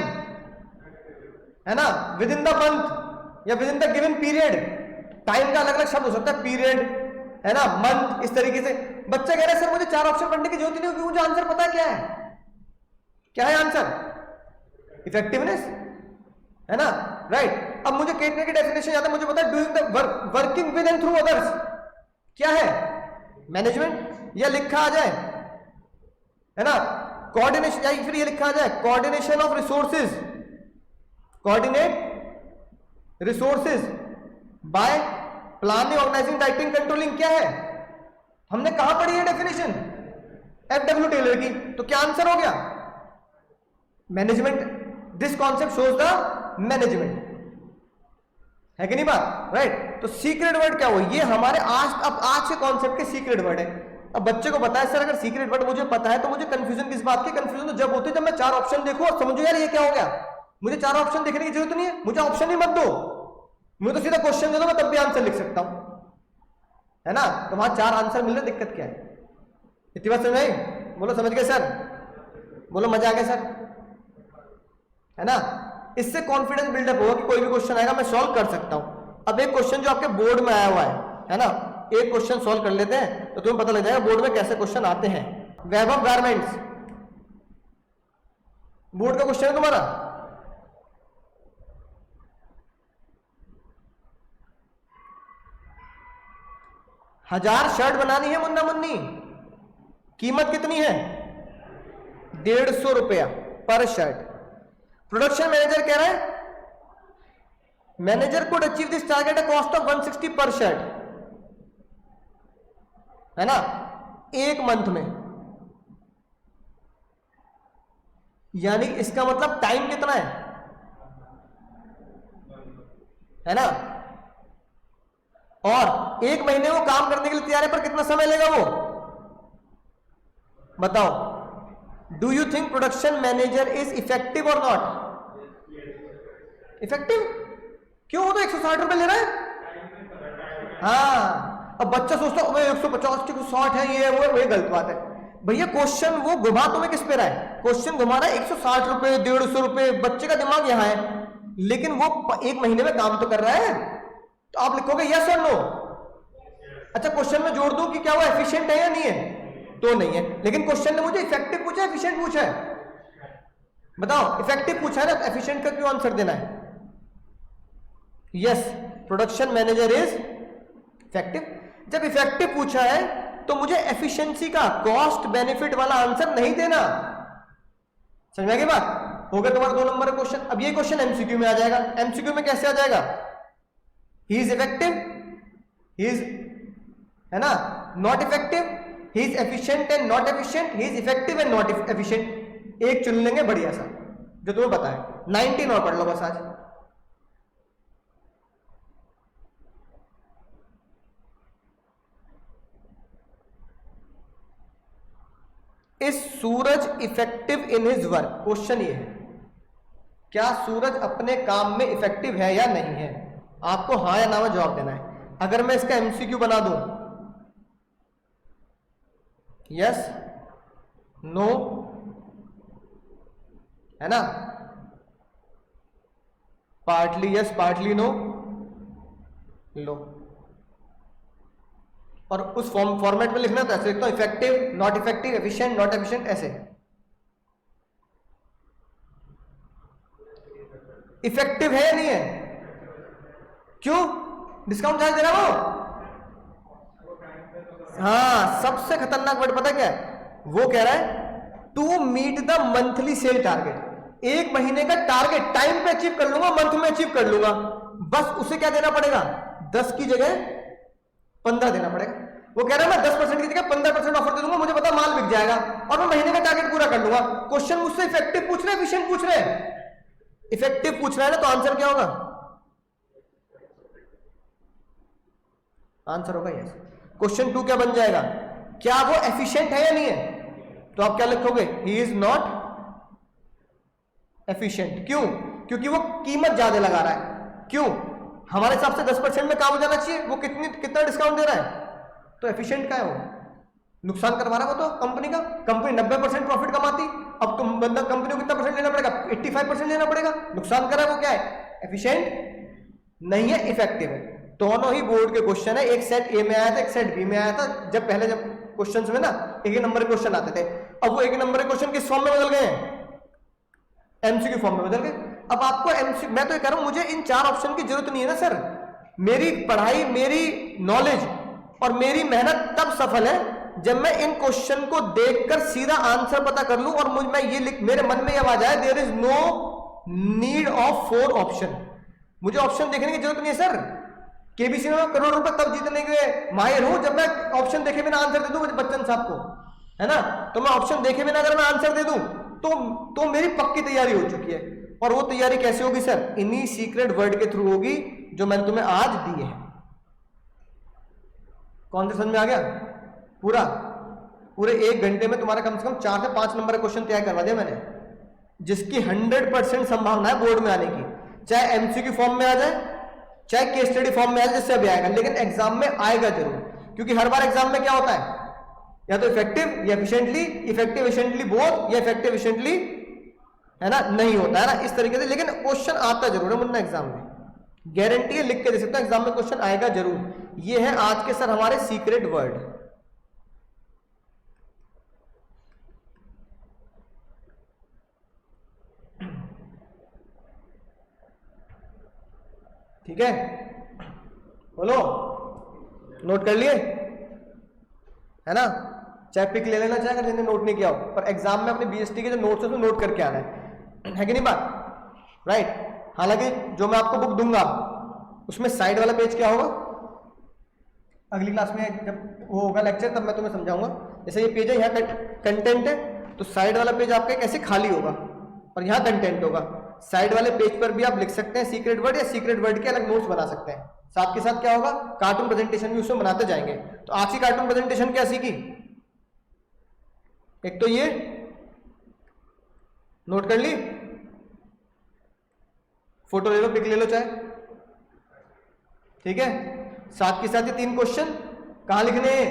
है ना, विद इन द मंथ या with in the given period. Time का अलग अलग शब्द हो सकता है, पीरियड, है ना, मंथ, इस तरीके से। बच्चे कह रहे हैं सर मुझे 4 ऑप्शन पढ़ने की जरूरत नहीं होगी, मुझे आंसर पता क्या है। क्या है आंसर? इफेक्टिवनेस, है ना, राइट। अब मुझे कहने की डेफिनेशन याद है, मुझे पता है doing the working with and through others क्या है, मैनेजमेंट, या लिखा आ जाए, है ना, कोऑर्डिनेशन, या फिर ये लिखा आ जाए coordination of resources, coordinate resources by planning, organising, directing, controlling. क्या है, हमने कहां पढ़ी है डेफिनेशन, एफडब्ल्यू टेलर की। तो क्या आंसर हो गया, management. This concept shows the management, है कि नहीं बात, राइट। तो सीक्रेट वर्ड क्या हो, ये हमारे आज के कॉन्सेप्ट के सीक्रेट वर्ड है। अब बच्चे को पता है सर अगर सीक्रेट वर्ड मुझे पता है तो मुझे कंफ्यूजन किस बात की, कंफ्यूजन तो जब होती है जब मैं 4 ऑप्शन देखूं और समझो यार ये क्या हो गया, मुझे 4 ऑप्शन देखने की जरूरत नहीं है, मुझे ऑप्शन ही मत दो, मुझे तो सीधा क्वेश्चन दे दो, मैं तब भी आंसर लिख सकता हूं, है ना। तो वहां 4 आंसर मिल रहे, दिक्कत क्या है, इतनी बात समझ आई? बोलो समझ गए सर, बोलो मजा आ गया सर, है ना। इससे कॉन्फिडेंस बिल्डअप होगा कि कोई भी क्वेश्चन आएगा मैं सॉल्व कर सकता हूं। अब एक क्वेश्चन जो आपके बोर्ड में आया हुआ है ना, एक क्वेश्चन सॉल्व कर लेते हैं तो तुम्हें पता लग जाएगा बोर्ड में कैसे क्वेश्चन आते हैं। वैभव गारमेंट्स बोर्ड का क्वेश्चन है तुम्हारा, हजार शर्ट बनानी है मुन्ना मुन्नी, कीमत कितनी है, 150 रुपया पर शर्ट। प्रोडक्शन मैनेजर कह रहा है manager could achieve this target at cost of 160 पर शर्ट, है ना, एक मंथ में। यानी इसका मतलब टाइम कितना है ना, और एक महीने वो काम करने के लिए तैयार है, पर कितना समय लेगा वो बताओ। Do you think production manager is effective और नॉट इफेक्टिव? क्यों, वो तो 160 रुपए ले रहा है। हाँ, अब बच्चा सोचता है 150 की 60 है, ये वो, वही गलत बात है भैया। क्वेश्चन वो घुमा तुम्हें किस पे रहा है, क्वेश्चन घुमा रहा है 160 रुपए 150 रुपए, बच्चे का दिमाग यहां है, लेकिन वो एक महीने में काम तो कर रहा है। तो आप लिखोगे यस और नो। अच्छा, क्वेश्चन में जोड़ दूं कि क्या वो एफिशिएंट है या नहीं है, तो नहीं है, लेकिन क्वेश्चन ने मुझे इफेक्टिव पूछा है, एफिशिएंट पूछा है, बताओ। इफेक्टिव पूछा है ना, एफिशिएंट का क्यों आंसर देना है? Yes, production manager is effective. जब इफेक्टिव पूछा है तो मुझे एफिशिएंसी का कॉस्ट बेनिफिट वाला आंसर नहीं देना। समझ में आ गई बात? हो गया तुम्हारा 2 नंबर का क्वेश्चन। अब ये क्वेश्चन एमसीक्यू में आ जाएगा। एमसीक्यू में कैसे आ जाएगा, he is effective, he is, है ना, not effective, he is efficient and not efficient, he is effective and not efficient. एक चुन लेंगे बढ़िया सा जो तुम्हें पता है। 19 और पढ़ लो बस आज। Is Suraj effective in his work? Question ये है, क्या सूरज अपने काम में इफेक्टिव है या नहीं है? आपको हाँ या ना में जवाब देना है। अगर मैं इसका एमसीक्यू बना दूं, यस, नो, है ना, पार्टली यस पार्टली नो, लो, और उस फॉर्मेट में लिखना तो ऐसे लिखता हूं, effective, not effective, efficient, not efficient, ऐसे। इफेक्टिव है या नहीं है? क्यों? डिस्काउंट चार्ज दे रहा हो? हाँ, सबसे खतरनाक वर्ड पता क्या है? वो कह रहा है to meet the monthly sale target. एक महीने का टारगेट टाइम पे अचीव कर लूंगा, मंथ में अचीव कर लूंगा, बस उसे क्या देना पड़ेगा, 10 की जगह 15 देना पड़ेगा। वो कह रहा है मैं 10% की जगह 15% ऑफर दे दूंगा, मुझे पता माल बिक जाएगा और मैं महीने का टारगेट पूरा कर लूंगा। क्वेश्चन मुझसे इफेक्टिव पूछ रहे, एफिशिएंट पूछ रहे, इफेक्टिव पूछ रहा है ना, तो आंसर क्या होगा? आंसर होगा यस। क्वेश्चन 2 क्या बन जाएगा, क्या वो एफिशिएंट है या नहीं है? तो आप क्या लिखोगे, ही इज नॉट एफिशिएंट। क्यों? क्योंकि वो कीमत ज्यादा लगा रहा है। क्यों? हमारे हिसाब से 10% में काम हो जाना चाहिए, वो कितना डिस्काउंट दे रहा है, तो एफिशिएंट का है वो, नुकसान करवा रहा है वो तो कंपनी का। कंपनी 90% प्रॉफिट कमाती, अब तुम बंदा कंपनी को कितना परसेंट लेना पड़ेगा, 85% लेना पड़ेगा, नुकसान कर रहा है वो, क्या है, एफिशिएंट नहीं है, इफेक्टिव है। दोनों ही बोर्ड के क्वेश्चन है, एक सेट ए में आया था, एक सेट बी में आया था। जब पहले जब क्वेश्चंस में ना एक नंबर के क्वेश्चन आते थे, अब वो एक नंबर के क्वेश्चन किस फॉर्म में बदल गए हैं, एमसीक्यू फॉर्म में बदल गए। अब आपको एमसीक्यू, मैं तो ये कह रहा हूं मुझे इन 4 ऑप्शन की जरूरत नहीं है ना सर। मेरी पढ़ाई, मेरी नॉलेज और मेरी मेहनत तब सफल है जब मैं इन क्वेश्चन को देखकर सीधा आंसर पता कर लूं और मैं ये मेरे मन में ये आवाज आए, there is no need of 4 option. मुझे ऑप्शन देखने की जरूरत नहीं है सर। केबीसी में मैं करोड़ रुपए तब जीतने के माहिर हूं जब मैं ऑप्शन देखे बिना आंसर दे दूं बच्चन साहब को, है ना। तो मैं ऑप्शन देखे बिना अगर मैं आंसर दे दूं तो मेरी पक्की तैयारी हो चुकी है। और वो तैयारी कैसे होगी सर, इन्हीं सीक्रेट वर्ड के थ्रू होगी जो मैंने तुम्हें आज दिए हैं। कौन से समझ में आ गया? पूरे 1 घंटे में तुम्हारा कम से कम 4 से 5 नंबर का क्वेश्चन तैयार करवा दिया मैंने, जिसकी 100% संभावना है बोर्ड में आने की, चाहे एमसीक्यू फॉर्म में आ जाए, चाहे केस स्टडी फॉर्म में आ जाए, जिससे भी आएगा, लेकिन एग्जाम में आएगा जरूर। क्योंकि हर बार एग्जाम में क्या होता है, या तो इफेक्टिव या एफिशिएंटली, इफेक्टिव एफिशिएंटली बोथ, या इफेक्टिव एफिशिएंटली, है ना, नहीं होता है ना इस तरीके से। लेकिन क्वेश्चन आता जरूर है मुन्ना एग्जाम में, गारंटी है, लिख के दे सकता हूं एग्जाम में क्वेश्चन आएगा जरूर। ये है आज के सर हमारे सीक्रेट वर्ड। ठीक है, बोलो, नोट कर लिए, है ना। चाहे पिक ले लेना, चाहे अगर जिन्हें नोट नहीं किया हो, पर एग्जाम में अपने बीएसटी के जो नोट्स है तो नोट करके आना है कि नहीं बात, राइट। हालांकि जो मैं आपको बुक दूंगा उसमें साइड वाला पेज क्या होगा, अगली क्लास में जब वो होगा लेक्चर तब मैं तुम्हें समझाऊंगा। जैसे ये पेज है, यहाँ कंटेंट है, तो साइड वाला पेज आपका कैसे खाली होगा और यहाँ कंटेंट होगा। साइड वाले पेज पर भी आप लिख सकते हैं सीक्रेट वर्ड, या सीक्रेट वर्ड के अलग नोट्स बना सकते हैं। साथ के साथ क्या होगा, कार्टून प्रेजेंटेशन भी उसमें बनाते जाएंगे। तो आज की कार्टून प्रेजेंटेशन क्या सीखी, एक तो ये नोट कर ली, फोटो ले लो, पिक ले लो चाहे, ठीक है। साथ के साथ ये 3 क्वेश्चन कहां लिखने हैं,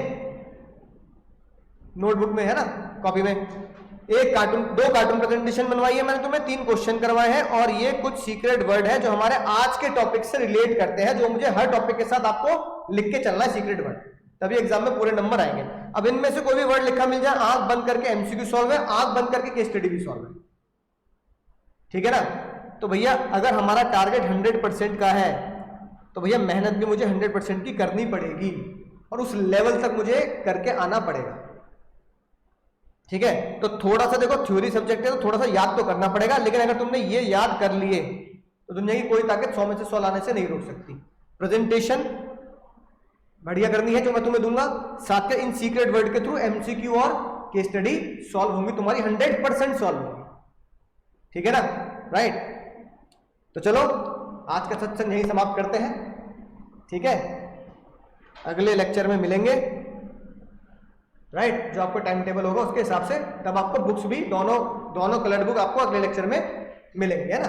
नोटबुक में, है ना, कॉपी में। 2 कार्टून प्रेजेंटेशन बनवाई है मैंने तुम्हें, 3 क्वेश्चन करवाए हैं, और ये कुछ सीक्रेट वर्ड है जो हमारे आज के टॉपिक से रिलेट करते हैं, जो मुझे हर टॉपिक के साथ आपको लिख के चलना है सीक्रेट वर्ड, तभी एग्जाम में पूरे नंबर आएंगे। अब इनमें से कोई भी वर्ड लिखा मिल जाए, आंख बंद करके एमसीक्यू सॉल्व है, आंख बंद करके केस स्टडी भी सॉल्व है, ठीक है ना। तो भैया अगर हमारा टारगेट 100% का है तो भैया मेहनत भी मुझे 100% की करनी पड़ेगी, और उस लेवल तक मुझे करके आना पड़ेगा, ठीक है। तो थोड़ा सा देखो, थ्योरी सब्जेक्ट है तो थोड़ा सा याद तो करना पड़ेगा, लेकिन अगर तुमने ये याद कर लिए तो दुनिया की कोई ताकत 100 में से 100 लाने से नहीं रोक सकती। प्रेजेंटेशन बढ़िया करनी है जो मैं तुम्हें दूंगा, साथ के इन सीक्रेट वर्ड के थ्रू एमसीक्यू और केस स्टडी सॉल्व होंगी, तुम्हारी 100% सॉल्व होंगी, ठीक है ना, राइट। तो चलो आज का सत्संग यही समाप्त करते हैं, ठीक है। अगले लेक्चर में मिलेंगे, राइट। जो आपको टाइम टेबल होगा उसके हिसाब से, तब आपको बुक्स भी दोनों कलर बुक आपको अगले लेक्चर में मिलेंगे, है ना।